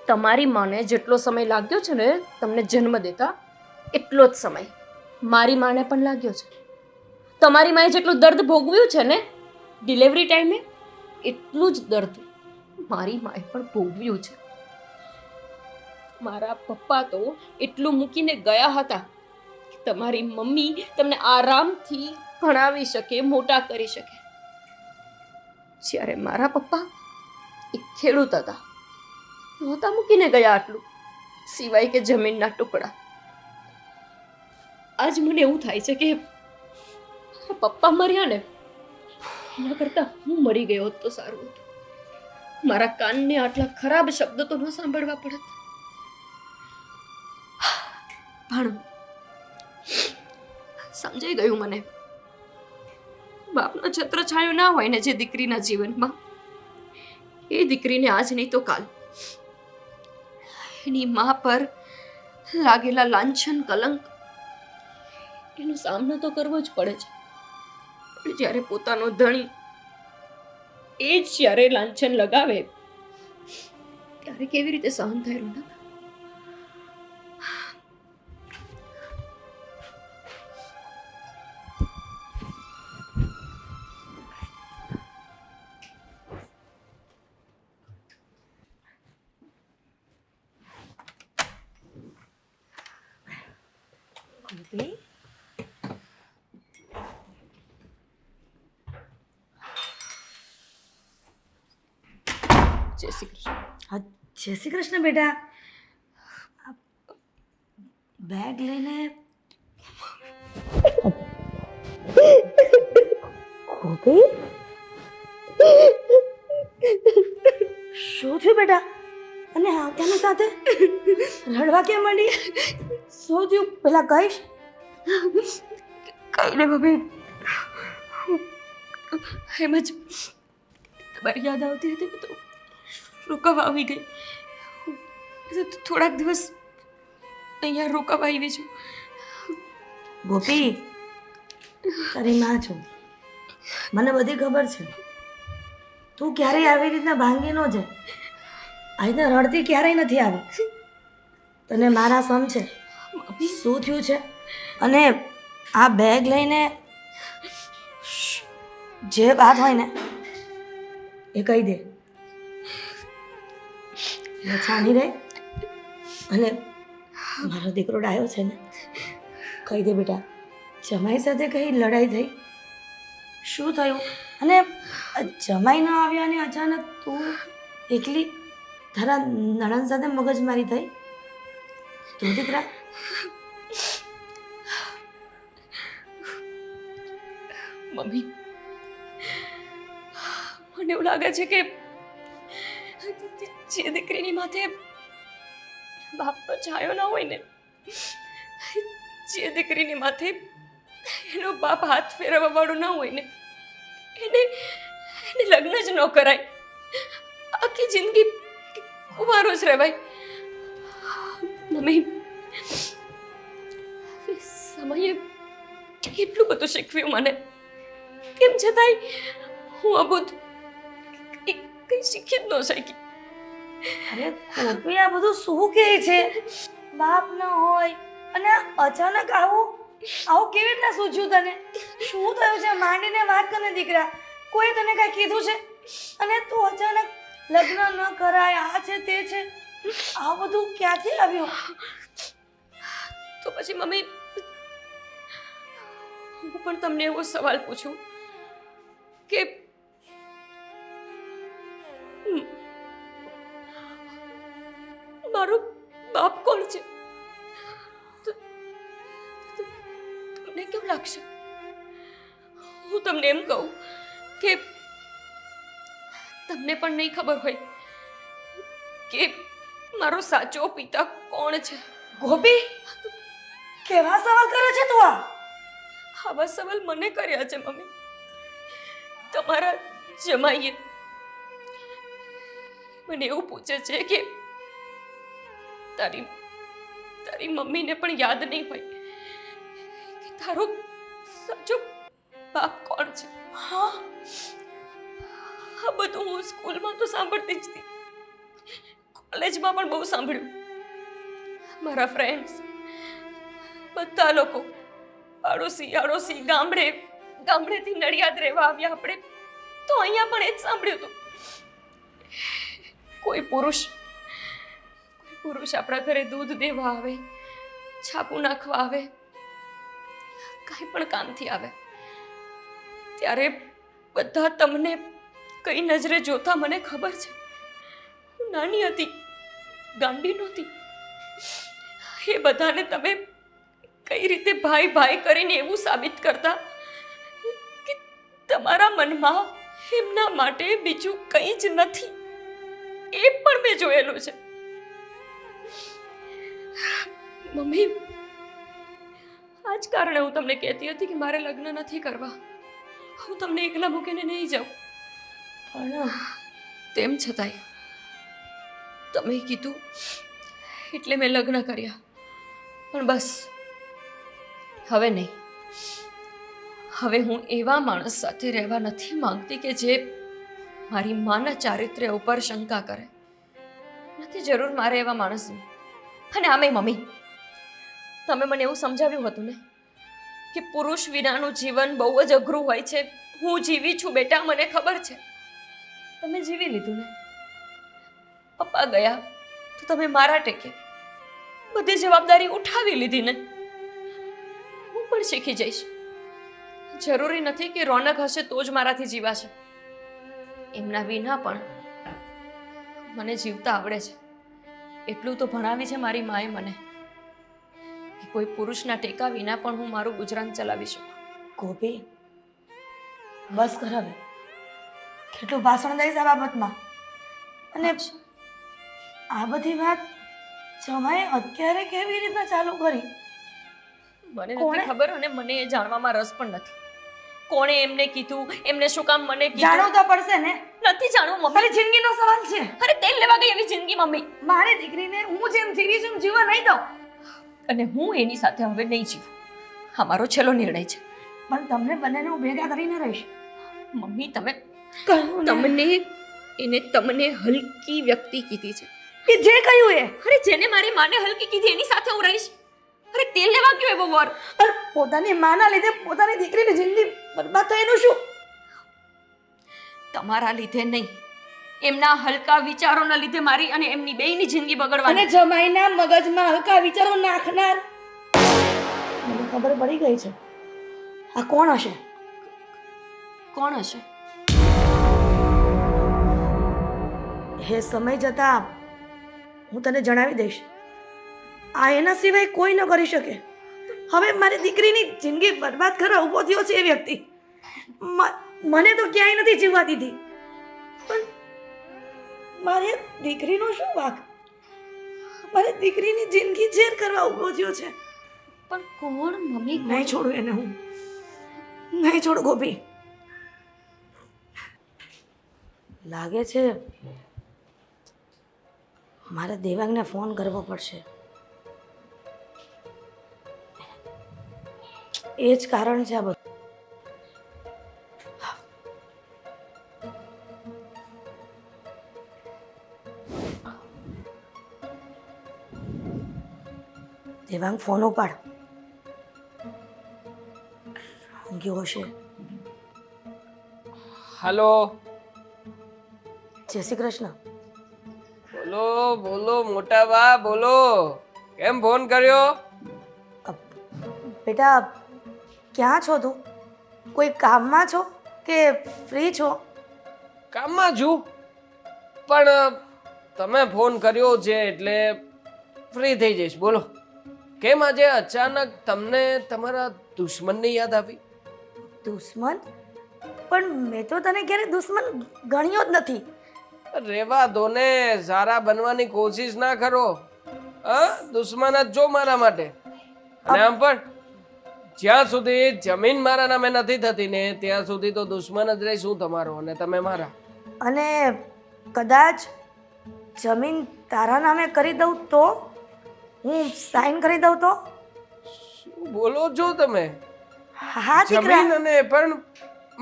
તમારી માને જેટલો સમય લાગ્યો છે ને તમને જન્મ દેતા, એટલો જ સમય મારી માને પણ લાગ્યો છે. તમારી માએ જેટલું દર્દ ભોગવ્યું છે ને ડિલિવરી ટાઈમે, એટલું જ દર્દ મારી માએ પણ ભોગવ્યું છે. મારા પપ્પા તો એટલું મૂકીને ગયા હતા કે તમારી મમ્મી તમને આરામથી ભણાવી શકે, મોટા કરી શકે. જ્યારે મારા પપ્પા એક ખેડૂત હતા, નહોતા મૂકીને ગયા આટલું, સિવાય કે જમીનના ટુકડા. આજ મને એવું થાય છે કે મારા પપ્પા મર્યા ને એના કરતાં હું મરી ગયો હોત તો સારું હતું. મારા કાનને આટલા ખરાબ શબ્દ તો ન સાંભળવા પડત. પણ સમજાઈ ગયું મને, બાપનો છત્રછાયો ના હોય ને જે દીકરીના જીવનમાં, એ દીકરીને આજ નહીં તો કાલ એની મા પર લાગેલા લાંછન કલંક એનો સામનો તો કરવો જ પડે છે. પણ જ્યારે પોતાનો ધણી એ જ જ્યારે લાંછન લગાવે ત્યારે કેવી રીતે સહન થાય રોનક? ગોપી, જય શ્રી કૃષ્ણ. હા, જય શ્રી કૃષ્ણ બેટા. આ બેગ લઈને ગોપી, શું થયું બેટા? અને આવતાની સાથે રડવા કેમ માંડી? શું થયું પેલા કહીશ? કઈ ને મમ્મી, એમ જ તમારી યાદ આવતી હતી તો રોકાવા આવી ગઈ. થોડાક દિવસ અહીંયા રોકાવા આવી છું. ગોપી, તારી માં છું, મને બધી ખબર છે. તું ક્યારેય આવી રીતના ભાંગી ન જાય. આ રીતના રડતી ક્યારેય નથી આવી. તને મારા સમ છે. શું થયું છે? અને આ બેગ લઈને જે વાત હોય ને એ કહી દે. છાની રહે. અને મારો દીકરો ડાયો છે ને, કહી દે બેટા, જમાઈ સાથે કઈ લડાઈ થઈ? શું થયું? અને જમાઈ ન આવ્યા અને અચાનક તું એકલી તારા નણંદ સાથે મગજમારી થઈ? તું દીકરા મમ્મી, મને એવું લાગે છે કે જે દીકરીની માથે બાપનો છાયો ના હોય ને, જે દીકરીની માથે એનો બાપ હાથ ફેરવવા વાળો ના હોય ને, એને લગ્ન જ ન કરાય. આખી જિંદગી કુંવારો જ રહેવાય. મમ્મી, સમયે કેટલું બધું શીખવ્યું મને, તેમ છતાંય હું આ બધું કંઈ શીખી જ ન શકી. અરે ગોપી, આ બધું શું કહે છે? બાપ ન હોય અને અચાનક આવું કેવી રીતના સૂચ્યું તને? શું થયું છે? માંડીને વાત કરને દીકરા. કોઈ તને કાંઈ કીધું છે? અને તું અચાનક લગ્ન ન કરાય, આ છે તે છે, આ બધું ક્યાંથી આવ્યું? તો પછી મમ્મી, હું પણ તમને એવો સવાલ પૂછું કે મારો બાપ કોણ છે? તમને કેમ લાગશે હું તમને એમ કહું કે તમને પણ નહીં ખબર હોય કે મારો સાચો પિતા કોણ છે? ગોપી, કેવા સવાલ કરે છે તું? આવા સવાલ મને કર્યા છે મમ્મી. તમારા જમાઈએ મને એવું પૂછે છે કે તારી મમ્મીને પણ યાદ નહીં હોય કે તારો સાચો બાપ કોણ છે. હા, આ બધું હું સ્કૂલમાં તો સાંભળતી જ હતી, કોલેજમાં પણ બહુ સાંભળ્યું. મારા ફ્રેન્ડ્સ બધા લોકો આડોશી ગામડેથી નડિયાદ રહેવા આવ્યા આપણે તો અહીંયા પણ એ જ સાંભળ્યું હતું. કોઈ પુરુષ પુરુષ આપણા ઘરે દૂધ દેવા આવે, છાપું નાખવા આવે, કાંઈ પણ કામથી આવે, ત્યારે બધા તમને કઈ નજરે જોતા મને ખબર છે. હું નાની હતી, ગાંડી નહોતી. એ બધાને તમે કઈ રીતે ભાઈ ભાઈ કરીને એવું સાબિત કરતા કે તમારા મનમાં એમના માટે બીજું કંઈ જ નથી. એ પણ મેં જોયેલું છે. મમ્મી, આ જ કારણે હું તમને કહેતી હતી કે મારે લગ્ન નથી કરવા. હું તમને એકલા મૂકીને નહીં જાઉં. પણ તેમ છતાંય તમે કીધું એટલે મેં લગ્ન કર્યા. પણ બસ હવે નહીં. હવે હું એવા માણસ સાથે રહેવા નથી માંગતી કે જે મારી માના ચારિત્ર્ય ઉપર શંકા કરે. નથી જરૂર મારે એવા માણસની. અને આમે મમ્મી, તમે મને એવું સમજાવ્યું હતું ને કે પુરુષ વિનાનું જીવન બહુ જ અઘરું હોય છે. હું જીવી છું બેટા, મને ખબર છે. તમે જીવી લીધું ને. પપ્પા ગયા તો તમે મારા ટેકે બધી જવાબદારી ઉઠાવી લીધી ને. હું પણ શીખી જઈશ. જરૂરી નથી કે રોનક હશે તો જ મારાથી જીવાશે. એમના વિના પણ મને જીવતા આવડે છે. એટલું તો ભણાવી છે મારી માએ મને કે કોઈ પુરુષના ટેકા વિના પણ હું મારું ગુજરાન ચલાવી શકું. ગોપી, બસ કર હવે. કેટલું ભાષણ દઈશ આ બાબતમાં? અને આ બધી વાત જમાએ અત્યારે કેવી રીતના ચાલુ કરી? મને કોણે? નથી ખબર અને મને એ જાણવામાં રસ પણ નથી. કોણે એમને કીધું, એમને શું કામ મને જાણવું કીધું? તો પડશે ને. નથી જાણવું મમ્મી. મારી જિંદગીનો સવાલ છે. અરે તેલ લેવા ગઈ એવી જિંદગી મમ્મી. મારી દીકરીને હું જેમ જીવી છું એમ જીવવા નહીં દઉં. અને હું એની સાથે હવે નહીં જીવું. આ મારો છેલ્લો નિર્ણય છે. પણ તમને બંનેને હું ભેગા કરીને રહીશ. મમ્મી તમે કહ્યું ને. તમને હલકી વ્યક્તિ કીધી છે. એ જે કહ્યું એ. અરે જેને મારી માને હલકી કીધી એની સાથે હું રહીશ. અરે તેલ લેવા ગયો એવો વર. પણ પોતાની માના લીધે પોતાની દીકરીની જિંદગી બરબાદ થાય એનું શું? તમારા લીધે નહીં, એમના હલકા વિચારોના લીધે મારી અને એમની બેયની જિંદગી અને બગડવાની. જમાઈના મગજમાં હલકા વિચારો નાખનાર મને ખબર પડી ગઈ છે. આ કોણ હશે? કોણ હશે? હે સમય જતા હું તને જણાવી દઈશ. આ એના સિવાય કોઈ ન કરી શકે. હવે મારી દીકરીની જિંદગી બરબાદ કરવા ઊભો થયો છે એ વ્યક્તિ. મને તો ક્યાંય નથી જીવવા દીધી, પણ મારી દીકરીનો શું વાંક? મારી દીકરીની જિંદગી ઝેર કરવા ઊભો થયો છે. પણ કોણ મમ્મી? નહીં છોડું એને હું. નહીં છોડ ગોપી. લાગે છે મારે દેવાંગને ફોન કરવો પડશે. એ જ કારણ છે આ બધું. દેવાંગ, ફોન ઉપાડ. ઊંઘ્યો હશે. હાલો, જય શ્રી કૃષ્ણ. બોલો બોલો મોટા બા, બોલો. કેમ ફોન કર્યો? બેટા, ક્યાં છો તું? કોઈ કામમાં છો કે ફ્રી છો? કામમાં છું, પણ તમે ફોન કર્યો છે એટલે ફ્રી થઈ જઈશ. બોલો, કેમ આજે અચાનક તમને તમારા દુશ્મનની યાદ આવી? દુશ્મન? પણ મેં તો તને ક્યારે દુશ્મન ગણ્યો જ નથી. રેવા દો ને, સારા બનવાની કોશિશ ના કરો. હા, દુશ્મન જ જો મારા માટે. અને આમ પણ જ્યાં સુધી જમીન મારા નામે નથી થતી ને ત્યાં સુધી તો દુશ્મન જ રહીશ હું તમારો અને તમે મારા. અને કદાચ જમીન તારા નામે કરી દઉં તો? હું સાઈન કરી દઉં તો? શું બોલો છો તમે? હા દીકરા. જમીન અને પણ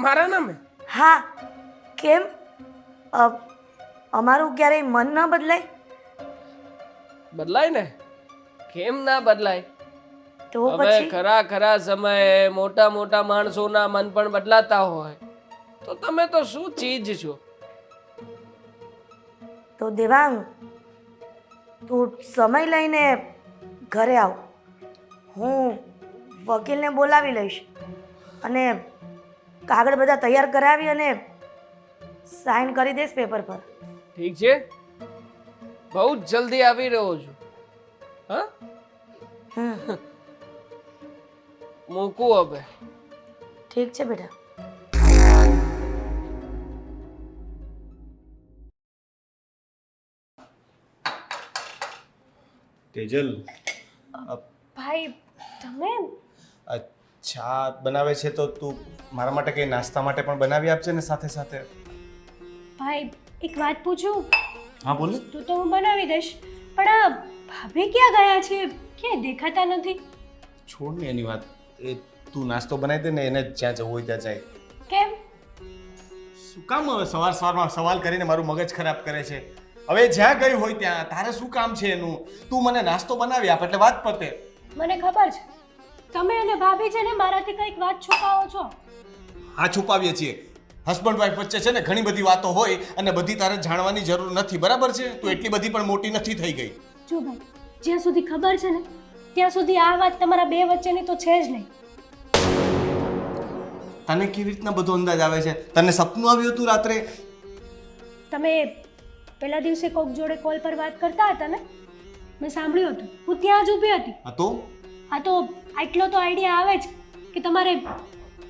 મારા નામે? હા. કેમ? અમારું ક્યારેય મન ન બદલાય? બદલાય ને, કેમ ના બદલાય? તો હવે પછી ખરા ખરા સમયે મોટા મોટા માણસોના મન પણ બદલાતા હોય તો તમે તો શું ચીજ છો. તો દેવાંગ, તું સમય લઈને ઘરે આવ. હું વકીલને બોલાવી લઈશ અને કાગળ બધા તૈયાર કરાવી અને સાઈન કરી દઈશ પેપર પર. ઠીક છે, બહુ જ જલ્દી આવી રહ્યો છું. હા, હમ મૂકું હવે. ઠીક છે બેટા. તેજલ, ભાઈ તમે ચા બનાવે છે તો તું મારા માટે કંઈ નાસ્તા માટે પણ બનાવી આપજે ને સાથે સાથે. ભાઈ એક વાત પૂછું? હા બોલ. તું તો હું બનાવી દઈશ, પણ આ ભાભી ક્યાં ગયા છે? ક્યાંય દેખાતા નથી. છોડ ને એની વાત. એ તું નાસ્તો બનાવી દે ને, એને જ્યાં જવું હોય ત્યાં જાય. કેમ? શું કામ હવે સવારમાં સવાલ કરીને મારું મગજ ખરાબ કરે છે? હવે જ્યાં ગઈ હોય ત્યાં તારે શું કામ છે એનું? તું મને નાસ્તો બનાવી આપ એટલે વાત પતે. મને ખબર છે તમે અને ભાભી છે ને મારાથી કંઈક વાત છુપાવો છો. હા, છુપાવીએ છીએ. હસબન્ડ વાઈફ વચ્ચે છે ને ઘણી બધી વાતો હોય અને બધી તારે જાણવાની જરૂર નથી, બરાબર છે? તું એટલી બધી પણ મોટી નથી થઈ ગઈ. જો ભાઈ, જ્યાં સુધી ખબર છે ને ત્યાં સુધી આ વાત તમારા બે વચ્ચેની તો છે જ નહીં. તને કેવી રીતના બધો અંદાજ આવે છે? તને સપનું આવ્યું હતું રાત્રે? તમે પેલા દિવસે કોક જોડે કોલ પર વાત કરતા હતા ને, મેં સાંભળ્યું હતું. હું ત્યાં જ ઊભી હતી. હા તો હા તો આટલો તો આઈડિયા આવે જ કે તમારે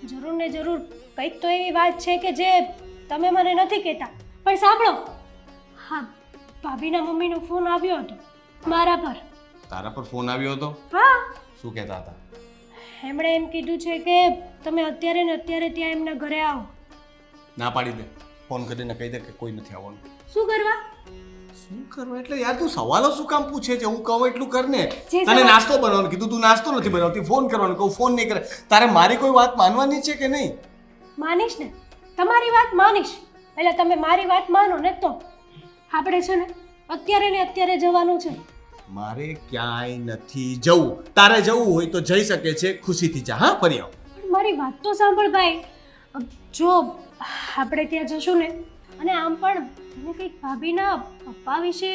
જરૂર ને જરૂર કંઈક તો એવી વાત છે કે જે તમે મને નથી કહેતા. પણ સાંભળો, હા, ભાભીના મમ્મીનો ફોન આવ્યો હતો મારા પર. તારા પર ફોન આવ્યો હતો? હા, શું કહેતા હતા? એમણે એમ કીધું છે કે તમે અત્યારે ને અત્યારે ત્યાં એમના ઘરે આવો. ના પાડી દે. ફોન કરીને કહી દે કે કોઈ નથી આવવાનું. શું કરવા? શું કરવું એટલે યાર, તું સવાલો શું કામ પૂછે છે? હું કહું એટલું કર ને. જે તને સવાલ- નાસ્તો બનાવવાનું કીધું, તું નાસ્તો નથી બનાવતી. ફોન કરવાનું કહું, ફોન નહીં કરે. તારે મારી કોઈ વાત માનવાની છે કે નહીં? માનીશ ને, તમારી વાત માનીશ. એટલે તમે મારી વાત માનો ને તો આપણે છે ને અત્યારે ને અત્યારે જવાનું છે. મારે ક્યાંય નથી જવું. તારે જવું હોય તો જઈ શકે છે, ખુશીથી જા. હા, ફરી આવ. પણ મારી વાત તો સાંભળ ભાઈ. જો આપણે ત્યાં જશું ને, અને આમ પણ મને કંઈક ભાભીના પપ્પા વિશે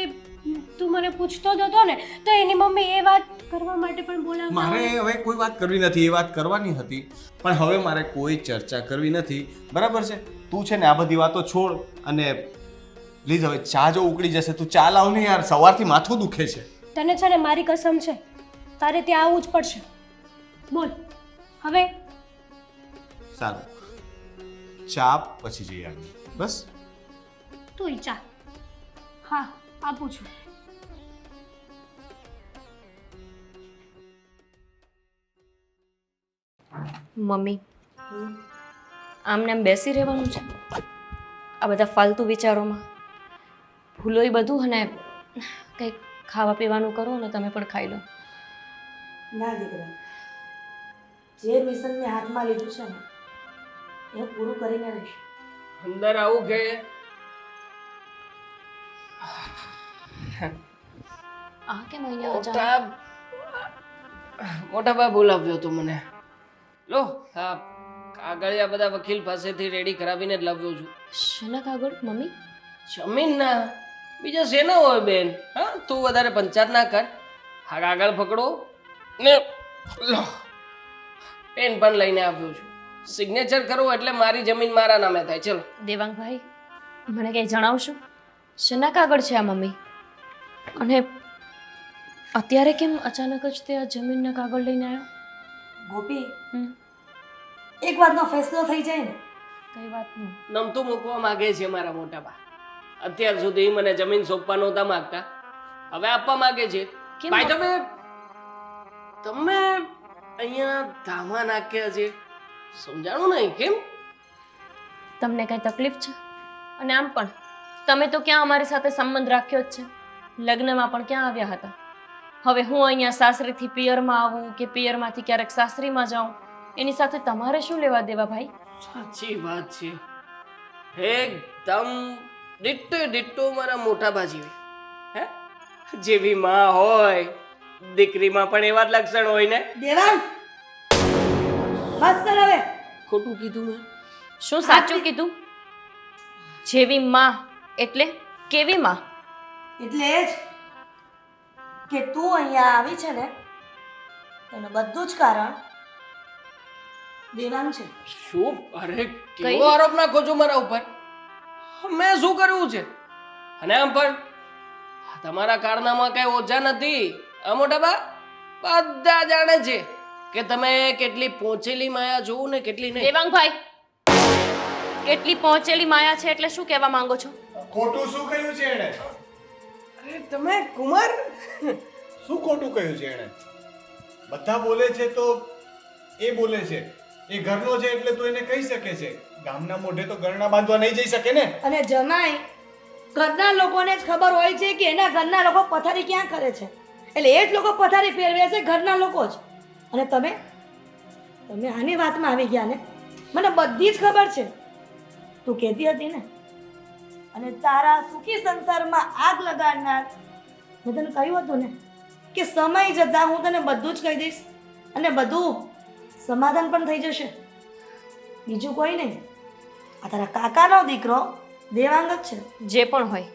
તું મને પૂછતો જ હતો ને, તો એની મમ્મી એ વાત કરવા માટે પણ બોલાવતા મારે હોય. હવે કોઈ વાત કરવી નથી. એ વાત કરવાની હતી પણ હવે મારે કોઈ ચર્ચા કરવી નથી, બરાબર છે? તું છે ને આ બધી વાતો છોડ અને પ્લીઝ હવે ચા જો ઉકળી જશે, તું ચા લાવ ને યાર. સવારથી માથું દુખે છે. તને છે ને મારી કસમ છે, તારે ત્યાં આવવું જ પડશે. બોલ હવે. સારું, ચા પછી જઈ આવીએ. બસ. તું ચા. હા, આપું છું. મમ્મી, આમને આમ બેસી રહેવાનું છે આ બધા ફાલતુ વિચારોમાં? ભૂલો એ બધું અને કંઈક ખાવા પીવાનું કરો ને તમે પણ ખાઈ લો. ના દીકરા, જે મિશન મેં હાથમાં લીધું છે ને એ પૂરું કરીને રહીશ. અંદર આવું કે આ કેમ અહીંયા અચાનક? મોટા બા બોલાવ્યો હતો મને. લો, હા, કાગળિયા બધા વકીલ પાસેથી રેડી કરાવીને જ લાવ્યો છું. શેના કાગળ મમ્મી? જમીનના. બીજા શેના હોય બેન? હા, તું વધારે પંચાયત ના કર. હા, કાગળ પકડો ને લો, પેન પણ લઈને આવ્યો છું. સિગ્નેચર કરું એટલે મારી જમીન મારા નામે થાય. ચલો. દેવાંગભાઈ, મને કંઈ જણાવશો? શેના કાગળ છે આ મમ્મી? અને અત્યારે કેમ અચાનક જ તે આ જમીનના કાગળ લઈને આવ્યો? ગોપી, હમ, એક વાતનો ફેસલો થઈ જાય ને, કઈ વાતનું? નમતું મૂકવા માંગે છે મારા મોટા બા. અત્યાર સુધી મને જમીન સોંપવા નહોતા માંગતા, હવે આપવા માંગે છે. કેમ? ભાઈ તમે અહીંયા ધામા નાખ્યા છે, સમજાણું નહીં કેમ? તમને કઈ તકલીફ છે? અને આમ પણ તમે તો ક્યાં અમારી સાથે સંબંધ રાખ્યો જ છે? લગ્નમાં પણ ક્યાં આવ્યા હતા? હવે હું અહીંયા સાસરીથી પિયરમાં આવું કે પિયરમાંથી ક્યારેક સાસરીમાં જાઉં, એની સાથે તમારે શું લેવા દેવા ભાઈ? સાચી વાત છે. એકદમ ડિટ્ટો મારા મોટા બા જેવી. હે, જેવી માં હોય દીકરીમાં પણ એવા જ લક્ષણ હોય ને. દેવાંગ, બસ કર હવે. ખોટું કીધું મેં? શું સાચું કીધું? જેવી માં એટલે કેવી માં? એટલે જ કે તું અહીંયા આવી છે ને એનું બધું જ કારણ દેવાંગ છે. શું? અરે કેવો આરોપ નાખો છો મારા ઉપર? મેં શું કર્યું છે? અને આમ પણ તમારા કારનામાં કઈ ઓછા નથી. આ મોટા બા બધા જાણે છે કે તમે કેટલી પહોંચેલી માયા છો ને કેટલી નહીં. દેવાંગભાઈ, કેટલી પહોંચેલી માયા છે એટલે શું કહેવા માંગો છો? ખોટું શું કહ્યું છે એણે? અરે તમે કુમાર, શું ખોટું કહ્યું છે એણે? બધા બોલે છે તો એ બોલે છે. એ ઘરનો છે એટલે તો એને કહી શકે છે. ગામના મોઢે તો ગરણા બાંધવા નહીં જઈ શકે ને. અને જમાઈ ઘરના લોકોને જ ખબર હોય છે કે એના ઘરના લોકો પથારી ક્યાં કરે છે, એટલે એ જ લોકો પથારી ફેરવે છે, ઘરના લોકો જ. અને તમે આની વાતમાં આવી ગયા ને, મને બધી જ ખબર છે. તું કહેતી હતી ને, અને તારા સુખી સંસારમાં આગ લગાડનાર મેં તને કહ્યું હતું ને કે સમય જતાં હું તને બધું જ કહી દઈશ અને બધું સમાધાન પણ થઈ જશે. બીજું કોઈ નહીં, આ તારા કાકાનો દીકરો દેવાંગ જ છે. જે પણ હોય,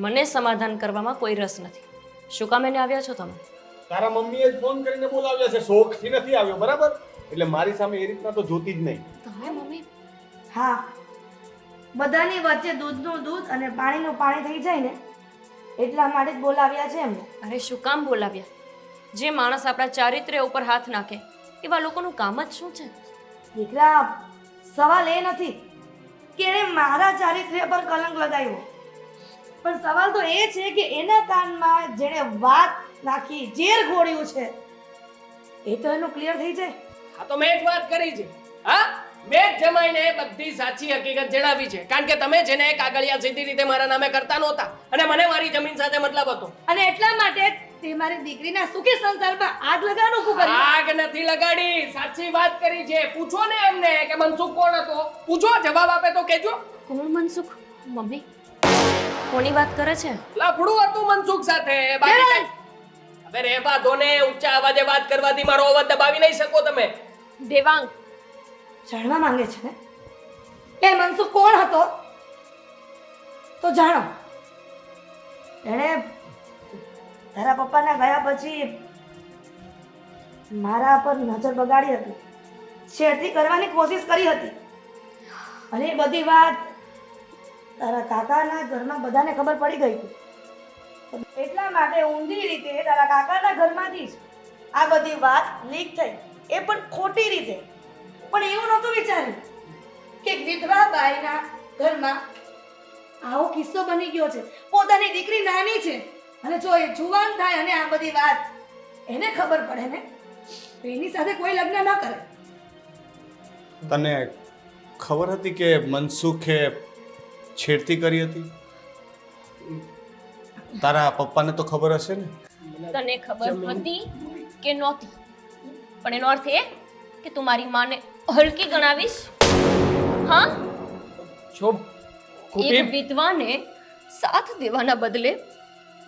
મને સમાધાન કરવામાં કોઈ રસ નથી. શું કામ એને આવ્યા છો તમે? તારા મમ્મીએ જ ફોન કરીને બોલાવ્યા છે. શોખથી નથી આવ્યો, બરાબર? એટલે મારી સામે એ રીતના તો જોતી જ નહીં. તમે મમ્મી? હા, બધાની વચ્ચે દૂધનું દૂધ અને પાણીનું પાણી થઈ જાય ને એટલા માટે જ બોલાવ્યા છે એમને. અરે શું કામ બોલાવ્યા? જે માણસ આપણા ચારિત્ર્ય ઉપર હાથ નાખે એવા લોકોનું કામ જ શું છે? દીકરા, સવાલ એ નથી કે એણે મારા ચારિત્ર્ય પર કલંક લગાવ્યો, પણ સવાલ તો એ છે કે એના કાનમાં જેણે વાત નાખી, ઝેર ઘોળ્યું છે, એ તો એનું ક્લિયર થઈ જાય. આ તો મેં જ વાત કરી છે. હા, મેં જ જમાઈને બધી સાચી હકીકત જણાવી છે. કારણ કે તમે છે ને કાગળિયા સીધી રીતે મારા નામે કરતા નહોતા અને મને મારી જમીન સાથે મતલબ હતો. અને એટલા માટે તે મારી દીકરીના સુખી સંસારમાં આગ લગાડવાનું ઊભું કર્યું. આગ નથી લગાડી, સાચી વાત કરી છે. પૂછો ને એમને કે મનસુખ કોણ હતો. પૂછો, જવાબ આપે તો કેજો. કોણ મનસુખ? મમ્મી કોની વાત કરે છે? લફડું હતું મનસુખ સાથે. બાકી કઈ? હવે રહેવા દો ને. ઊંચા અવાજે વાત કરવાથી મારો અવાજ દબાવી નહીં શકો તમે. દેવાંગ, જાણવા માંગે છે ને કે મનસુખ કોણ હતો? તો જાણો. એણે તારા પપ્પાના ગયા પછી મારા પર નજર બગાડી હતી, છેડતી કરવાની કોશિશ કરી હતી, અને એ બધી વાત તારા કાકાના ઘરમાં બધાને ખબર પડી ગઈ હતી. એટલા માટે ઊંધી રીતે તારા કાકાના ઘરમાંથી જ આ બધી વાત લીક થઈ, એ પણ ખોટી રીતે. પણ એવું નહોતું વિચાર્યું કે વિધવા બાઈના ઘરમાં આવો કિસ્સો બની ગયો છે. પોતાની દીકરી નાની છે અને જો એ જુવાન થાય અને આ બધી વાત એને ખબર પડે ને તો એની સાથે કોઈ લગ્ન ન કરે. તને ખબર હતી કે મનસુખે છેડતી કરી હતી? તારા પપ્પાને તો ખબર હશે ને? તને ખબર હતી કે નહોતી? પણ એનો અર્થ એ કે તું મારી માને હલકી ગણાવીશ? હા, જો એક વિધવાને સાથ દેવાના બદલે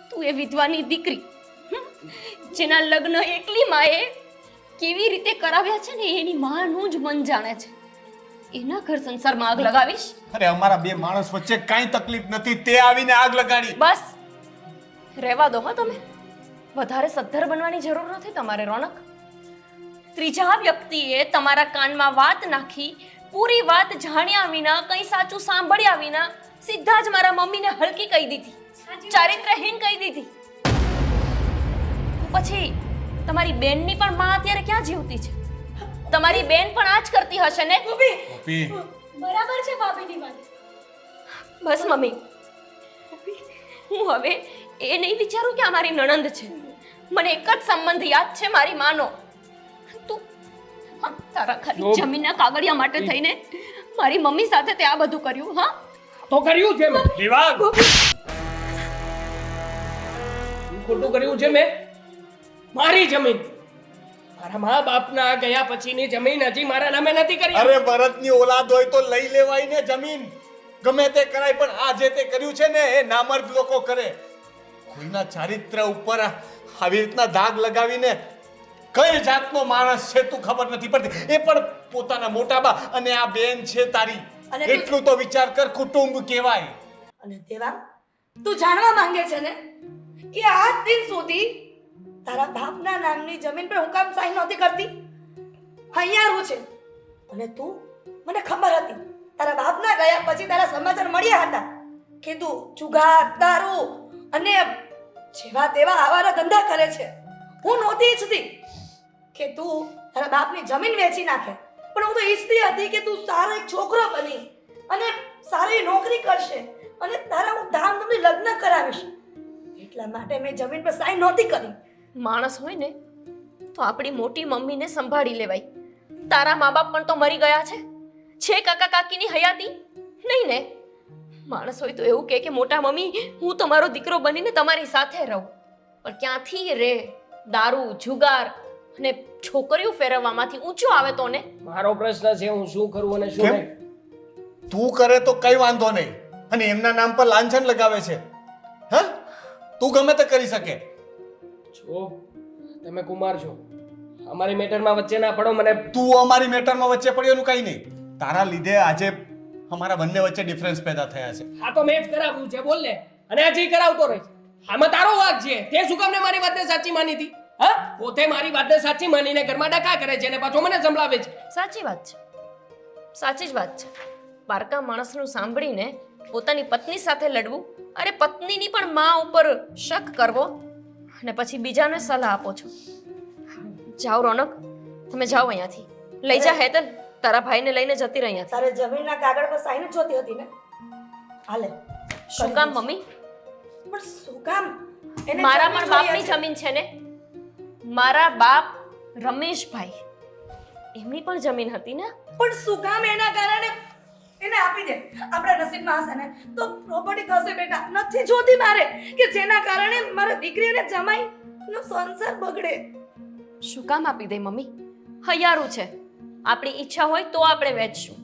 તું એ વિધવાની દીકરી, જેના લગ્ન એકલી માએ કેવી રીતે કરાવ્યા છે ને એની માનું જ મન જાણે છે, એના ઘર સંસારમાં આગ લગાવીશ? અરે અમારા બે માણસ વચ્ચે કાંઈ તકલીફ નથી, તે આવીને આગ લગાડી. બસ રહેવા દો. હા, તમે વધારે સદ્ધર બનવાની જરૂર નથી તમારે. રોનક, ત્રીજા વ્યક્તિએ તમારા કાનમાં વાત નાખી, પૂરી વાત જાણ્યા વિના, કંઈ સાચું સાંભળ્યા વિના સીધા જ મારા મમ્મીને હલકી કહી દીધી, ચારિત્રહીન કહી દીધી. પછી તમારી બેનની પણ માં અત્યારે ક્યાં જીવતી છે? તમારી બેન પણ આ જ કરતી હશે ને? પપ્પી, બરાબર છે ભાભીની વાત. બસ મમ્મી, હું હવે એ નહીં વિચારું કે આ મારી નણંદ છે. મને એક જ સંબંધ યાદ છે, મારી માનો. તું હા, તારા ખાલી જમીનના કાગળિયા માટે થઈને મારી મમ્મી સાથે તે આ બધું કર્યું. હા, તો કર્યું છે મેં. વિવાદ ખોટું કર્યું છે મેં. મારી જમીન, મારા મા બાપના ગયા પછીની જમીન હજી મારા નામે નથી કરી. અરે ભરતની ઓલાદ હોય તો લઈ લેવાય ને જમીન. ગમે તે કરાય, પણ આ જે તે કર્યું છે ને એ નામર્દ લોકો કરે. કોઈના ચારિત્ર ઉપર આવી રીતના દાગ લગાવીને કઈ જાતનો માણસ છે તું ખબર નથી પડતી. એ પણ પોતાના મોટા બા અને આ બેન છે તારી. અને એટલું તો વિચાર કર, કુટુંબ કહેવાય. અને દેવા, તું જાણવા માંગે છે ને કે આજ દિન સુધી તારા બાપના નામની જમીન પર હું કામ સાઈન નહોતી કરતી? અહીંયા છે અને તું, મને ખબર હતી તારા બાપના ગયા પછી તારા સમાચાર મળ્યા હતા કે તું જુગાર, દારૂ અને જેવા તેવા આવારા ધંધા કરે છે. હું નહોતી ઈચ્છતી કે તું તારા બાપની જમીન વેચી નાખે, પણ હું તો ઈચ્છતી હતી કે તું સારો એક છોકરો બની અને સારી નોકરી કરશે અને તારા હું ધામધૂમથી લગ્ન કરાવીશ. એટલા માટે મેં જમીન પર સાઈન નહોતી કરી. માણસ હોય ને તો આપણી મોટી મમ્મીને સંભાળી લેવાય. તારા મા બાપ પણ તો મરી ગયા છે કાકા કાકીની હયાતી નહીં ને? માણસ હોય તો એવું કહે કે મોટા મમ્મી હું તમારો દીકરો બનીને તમારી સાથે રહું, પણ ક્યાંથી રે? દારૂ, જુગાર અને છોકરીઓ ફેરવવામાંથી ઊંચો આવે તો ને. મારો પ્રશ્ન છે હું શું કરું અને શું કેમ? નહીં. તું કરે તો કઈ વાંધો નહીં, અને એમના નામ પર લાંછન લગાવે છે. હા, તું ગમે તે કરી શકે. જો તમે કુમાર છો, અમારી મેટરમાં વચ્ચે ના પડો. મને તું અમારી મેટરમાં વચ્ચે પડ્યોનું કઈ નહીં. તારા લીધે આજે અમારા બંને વચ્ચે ડિફરન્સ પેદા થયા છે. આ તો મેં જ કરાવ્યું છે, બોલ ને. અને હજી કરાવતો રહીશ. આમાં તારો વાંક છે. તે શું કામને મારી વાતને સાચી માની હતી? હા, પોતે મારી વાતને સાચી માનીને ઘરમાં ડખા કરે છે અને પાછો મને સંભળાવે છે. સાચી વાત છે, સાચી જ વાત છે. પારકા માણસનું સાંભળીને પોતાની પત્ની સાથે લડવું, અરે પત્નીની પણ મા ઉપર શક કરવો અને પછી બીજાને સલાહ આપો છો. જાઓ રોનક, તમે જાઓ અહીંયાથી. લઈ જા હેતલ, તારા ભાઈને લઈને જતી રહી અહીંયાથી. તારે જમીનના કાગળ પર સાઈન જ જોતી હતી ને? હાલે. શું કામ મમ્મી? પણ શું કામ? એને મારા જમીન પણ બાપની જોઈએ છે. જમીન છે ને. મારા બાપ રમેશભાઈ, એમની પણ જમીન હતી ને. પણ શું કામ એના કારણે એને આપી દે? આપણા નસીબમાં હશે ને તો પ્રોપર્ટી થશે બેટા. નથી જોતી મારે કે જેના કારણે મારા દીકરી અને જમાઈ નો સંસાર બગડે. શું કામ આપી દે મમ્મી? હૈયારું છે. આપણી ઈચ્છા હોય તો આપણે વેચશું.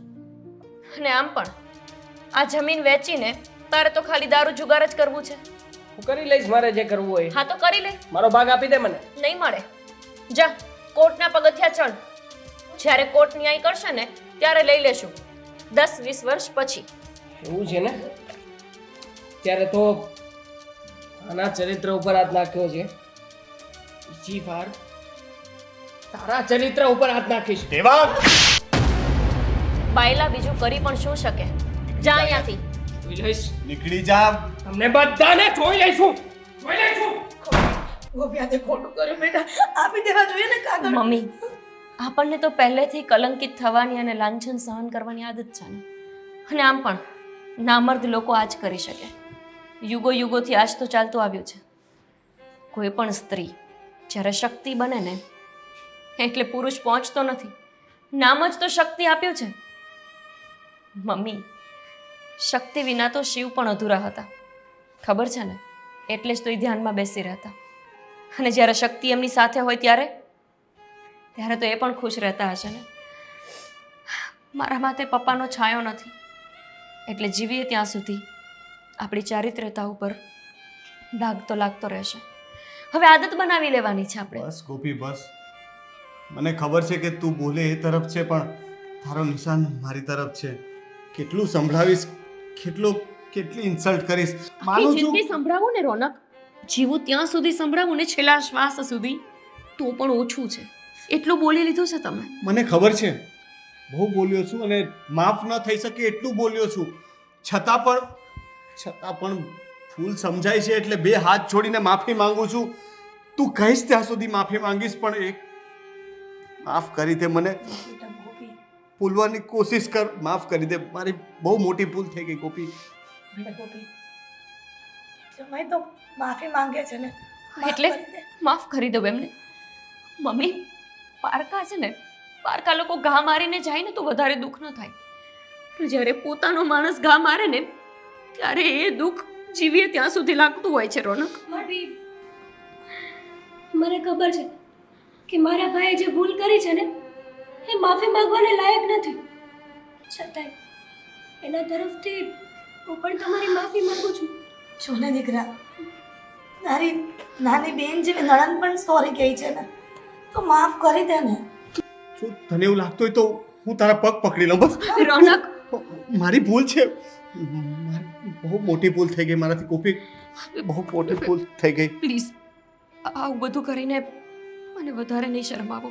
અને આમ પણ આ જમીન વેચીને તારે તો ખાલી દારૂ જુગાર જ કરવું છે. હું કરી લઈશ મારે જે કરવું હોય. હા તો કરી લે. મારો ભાગ આપી દે મને. નહીં મળે. જા કોર્ટના પગથિયા ચડ. જ્યારે કોર્ટ ન્યાય કરશે ને ત્યારે લઈ લેશું, 10-20 વર્ષ પછી. એવું છે ને? ત્યારે તો આના ચરિત્ર ઉપર હાથ નાખ્યો છે. બીજી વાર તારા ચરિત્ર ઉપર હાથ નાખીશ. દેવાંગ, બાયલા બીજું કરી પણ શું શકે? જા અહીંયાથી. જોઈ લઈશ. નીકળી જા. તમને બધાને જોઈ લઈશું. જોઈ લઈશું. ગોપિયાને ખોટું કર્યું બેટા. આપી દેવા જોઈએ ને કાગળ. મમ્મી, આપણને તો પહેલેથી કલંકિત થવાની અને લાંછન સહન કરવાની આદત છે ને. અને આમ પણ નામર્દ લોકો આ જ કરી શકે. યુગો યુગોથી આજ તો ચાલતું આવ્યું છે. કોઈ પણ સ્ત્રી જ્યારે શક્તિ બને ને એટલે પુરુષ પહોંચતો નથી. નામ જ તો શક્તિ આપ્યું છે. મમ્મી, શક્તિ વિના તો શિવ પણ અધૂરા હતા, ખબર છે ને? એટલે જ તો એ ધ્યાનમાં બેસી રહેતા. અને જ્યારે શક્તિ એમની સાથે હોય ત્યારે તો એ પણ ખુશ રહેતા હશે ને. મારા માથે પપ્પાનો છાંયો નથી, એટલે જીવીએ ત્યાં સુધી આપણી ચારિત્રતા ઉપર દાગ તો લાગતો રહેશે. હવે આદત બનાવી લેવાની છે આપણે. બસ ગોપી બસ. મને ખબર છે કે તું બોલે એ તરફ છે, પણ તારો નિશાન મારી તરફ છે. કેટલું સંભળાવીશ, કેટલી ઇન્સલ્ટ કરીશ. આખી માનું છું. જિંદગી સંભળાવું ને રોનક, જીવું ત્યાં સુધી સંભળાવું ને, છેલ્લા શ્વાસ સુધી, તો પણ ઓછું છે. એટલું બોલી લીધું છે તમે. મને ખબર છે બહુ બોલ્યો છું અને માફ ન થઈ શકે એટલું બોલ્યો છું. છતાં પણ ભૂલ સમજાય છે એટલે બે હાથ જોડીને માફી માંગુ છું. તું કહીશ ત્યાં સુધી માફી માંગીશ, પણ એક માફ કરી દે મને. બેટા ગોપી, ભૂલવાની કોશિશ કર. માફ કરી દે. મારી બહુ મોટી ભૂલ થઈ ગઈ ગોપી. બેટા ગોપી, જમાઈ તો માફી માંગે છે ને, માફ એટલે કરી દે. માફ કરી દો એમને. મમ્મી, પારકા છે ને, પારકા લોકો ઘા મારીને જાય ને તો વધારે દુઃખ ન થાય, પણ જ્યારે પોતાનો માણસ ઘા મારે ને ત્યારે એ દુઃખ જીવીએ ત્યાં સુધી લાગતું હોય છે. રોનક, ભાભી, મને ખબર છે કે મારા ભાઈએ જે ભૂલ કરી છે ને એ માફી માંગવાને લાયક નથી, છતાંય એના તરફથી હું પણ તમારી માફી માંગુ છું. જો ને દીકરા, તારી નાની બેન જેવી નણંદ પણ સોરી કહી છે ને, તો માફ કરી દે ને. જો તને એવું લાગતું હોય તો હું તારા પગ પકડી લઉં. બસ રોનક, મારી ભૂલ છે. બહુ મોટી ભૂલ થઈ ગઈ મારાથી ગોપી, બહુ મોટી ભૂલ થઈ ગઈ. પ્લીઝ આવું બધું કરીને મને વધારે નહીં શરમાવો,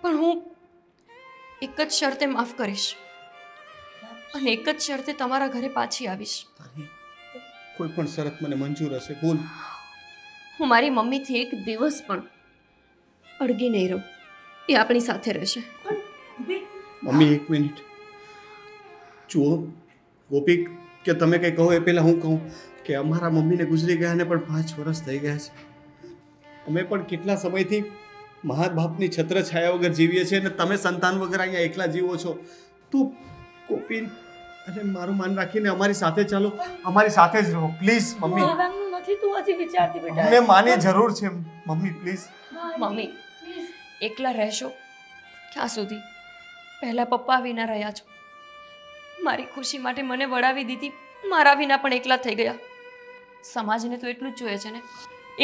પણ હું એક જ શરતે માફ કરીશ અને એક જ શરતે તમારા ઘરે પાછી આવીશ. તારી કોઈ પણ શરત મને મંજૂર હશે. બોલ. હું મારી મમ્મીથી એક દિવસ પણ અડગી નહીં રહું, એ આપણી સાથે રહેશે. મમ્મી એક મિનિટ જુઓ ગોપી, કે તમે કંઈ કહો એ પહેલાં હું કહું કે અમારા મમ્મીને ગુજરી ગયાને પણ 5 વર્ષ થઈ ગયા છે. અમે પણ કેટલા સમયથી મા બાપની છત્ર છાયા વગર જીવીએ છીએ અને તમે સંતાન વગર અહીંયા એકલા જીવો છો. તો ગોપી અને મારું માન રાખીને અમારી સાથે ચાલો, અમારી સાથે જ રહો પ્લીઝ. મમ્મી રહેવાનું નથી તું હજી વિચારતી બેટા. અમને માની જરૂર છે મમ્મી પ્લીઝ. મમ્મી એકલા રહેશો ક્યાં સુધી? પહેલાં પપ્પા વિના રહ્યા છો, મારી ખુશી માટે મને વળાવી દીધી, મારા વિના પણ એકલા થઈ ગયા. સમાજને તો એટલું જ જોઈએ છે ને,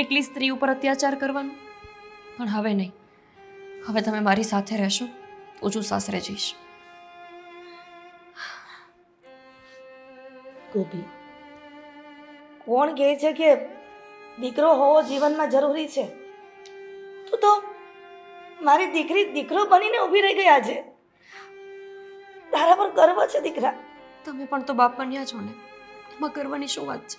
એકલી સ્ત્રી ઉપર અત્યાચાર કરવાનું. પણ હવે નહીં, હવે તમે મારી સાથે રહેશો તો હું સાસરે જઈશ. ગોપી, કોણ કહે છે કે દીકરો હોવો જીવનમાં જરૂરી છે? તું તો મારી દીકરી દીકરો બનીને ઊભી રહી ગયા છે. તારા પર ગર્વ છે દીકરા. તમે પણ તો બાપ બન્યા છો ને, એમાં કરવાની શું વાત છે?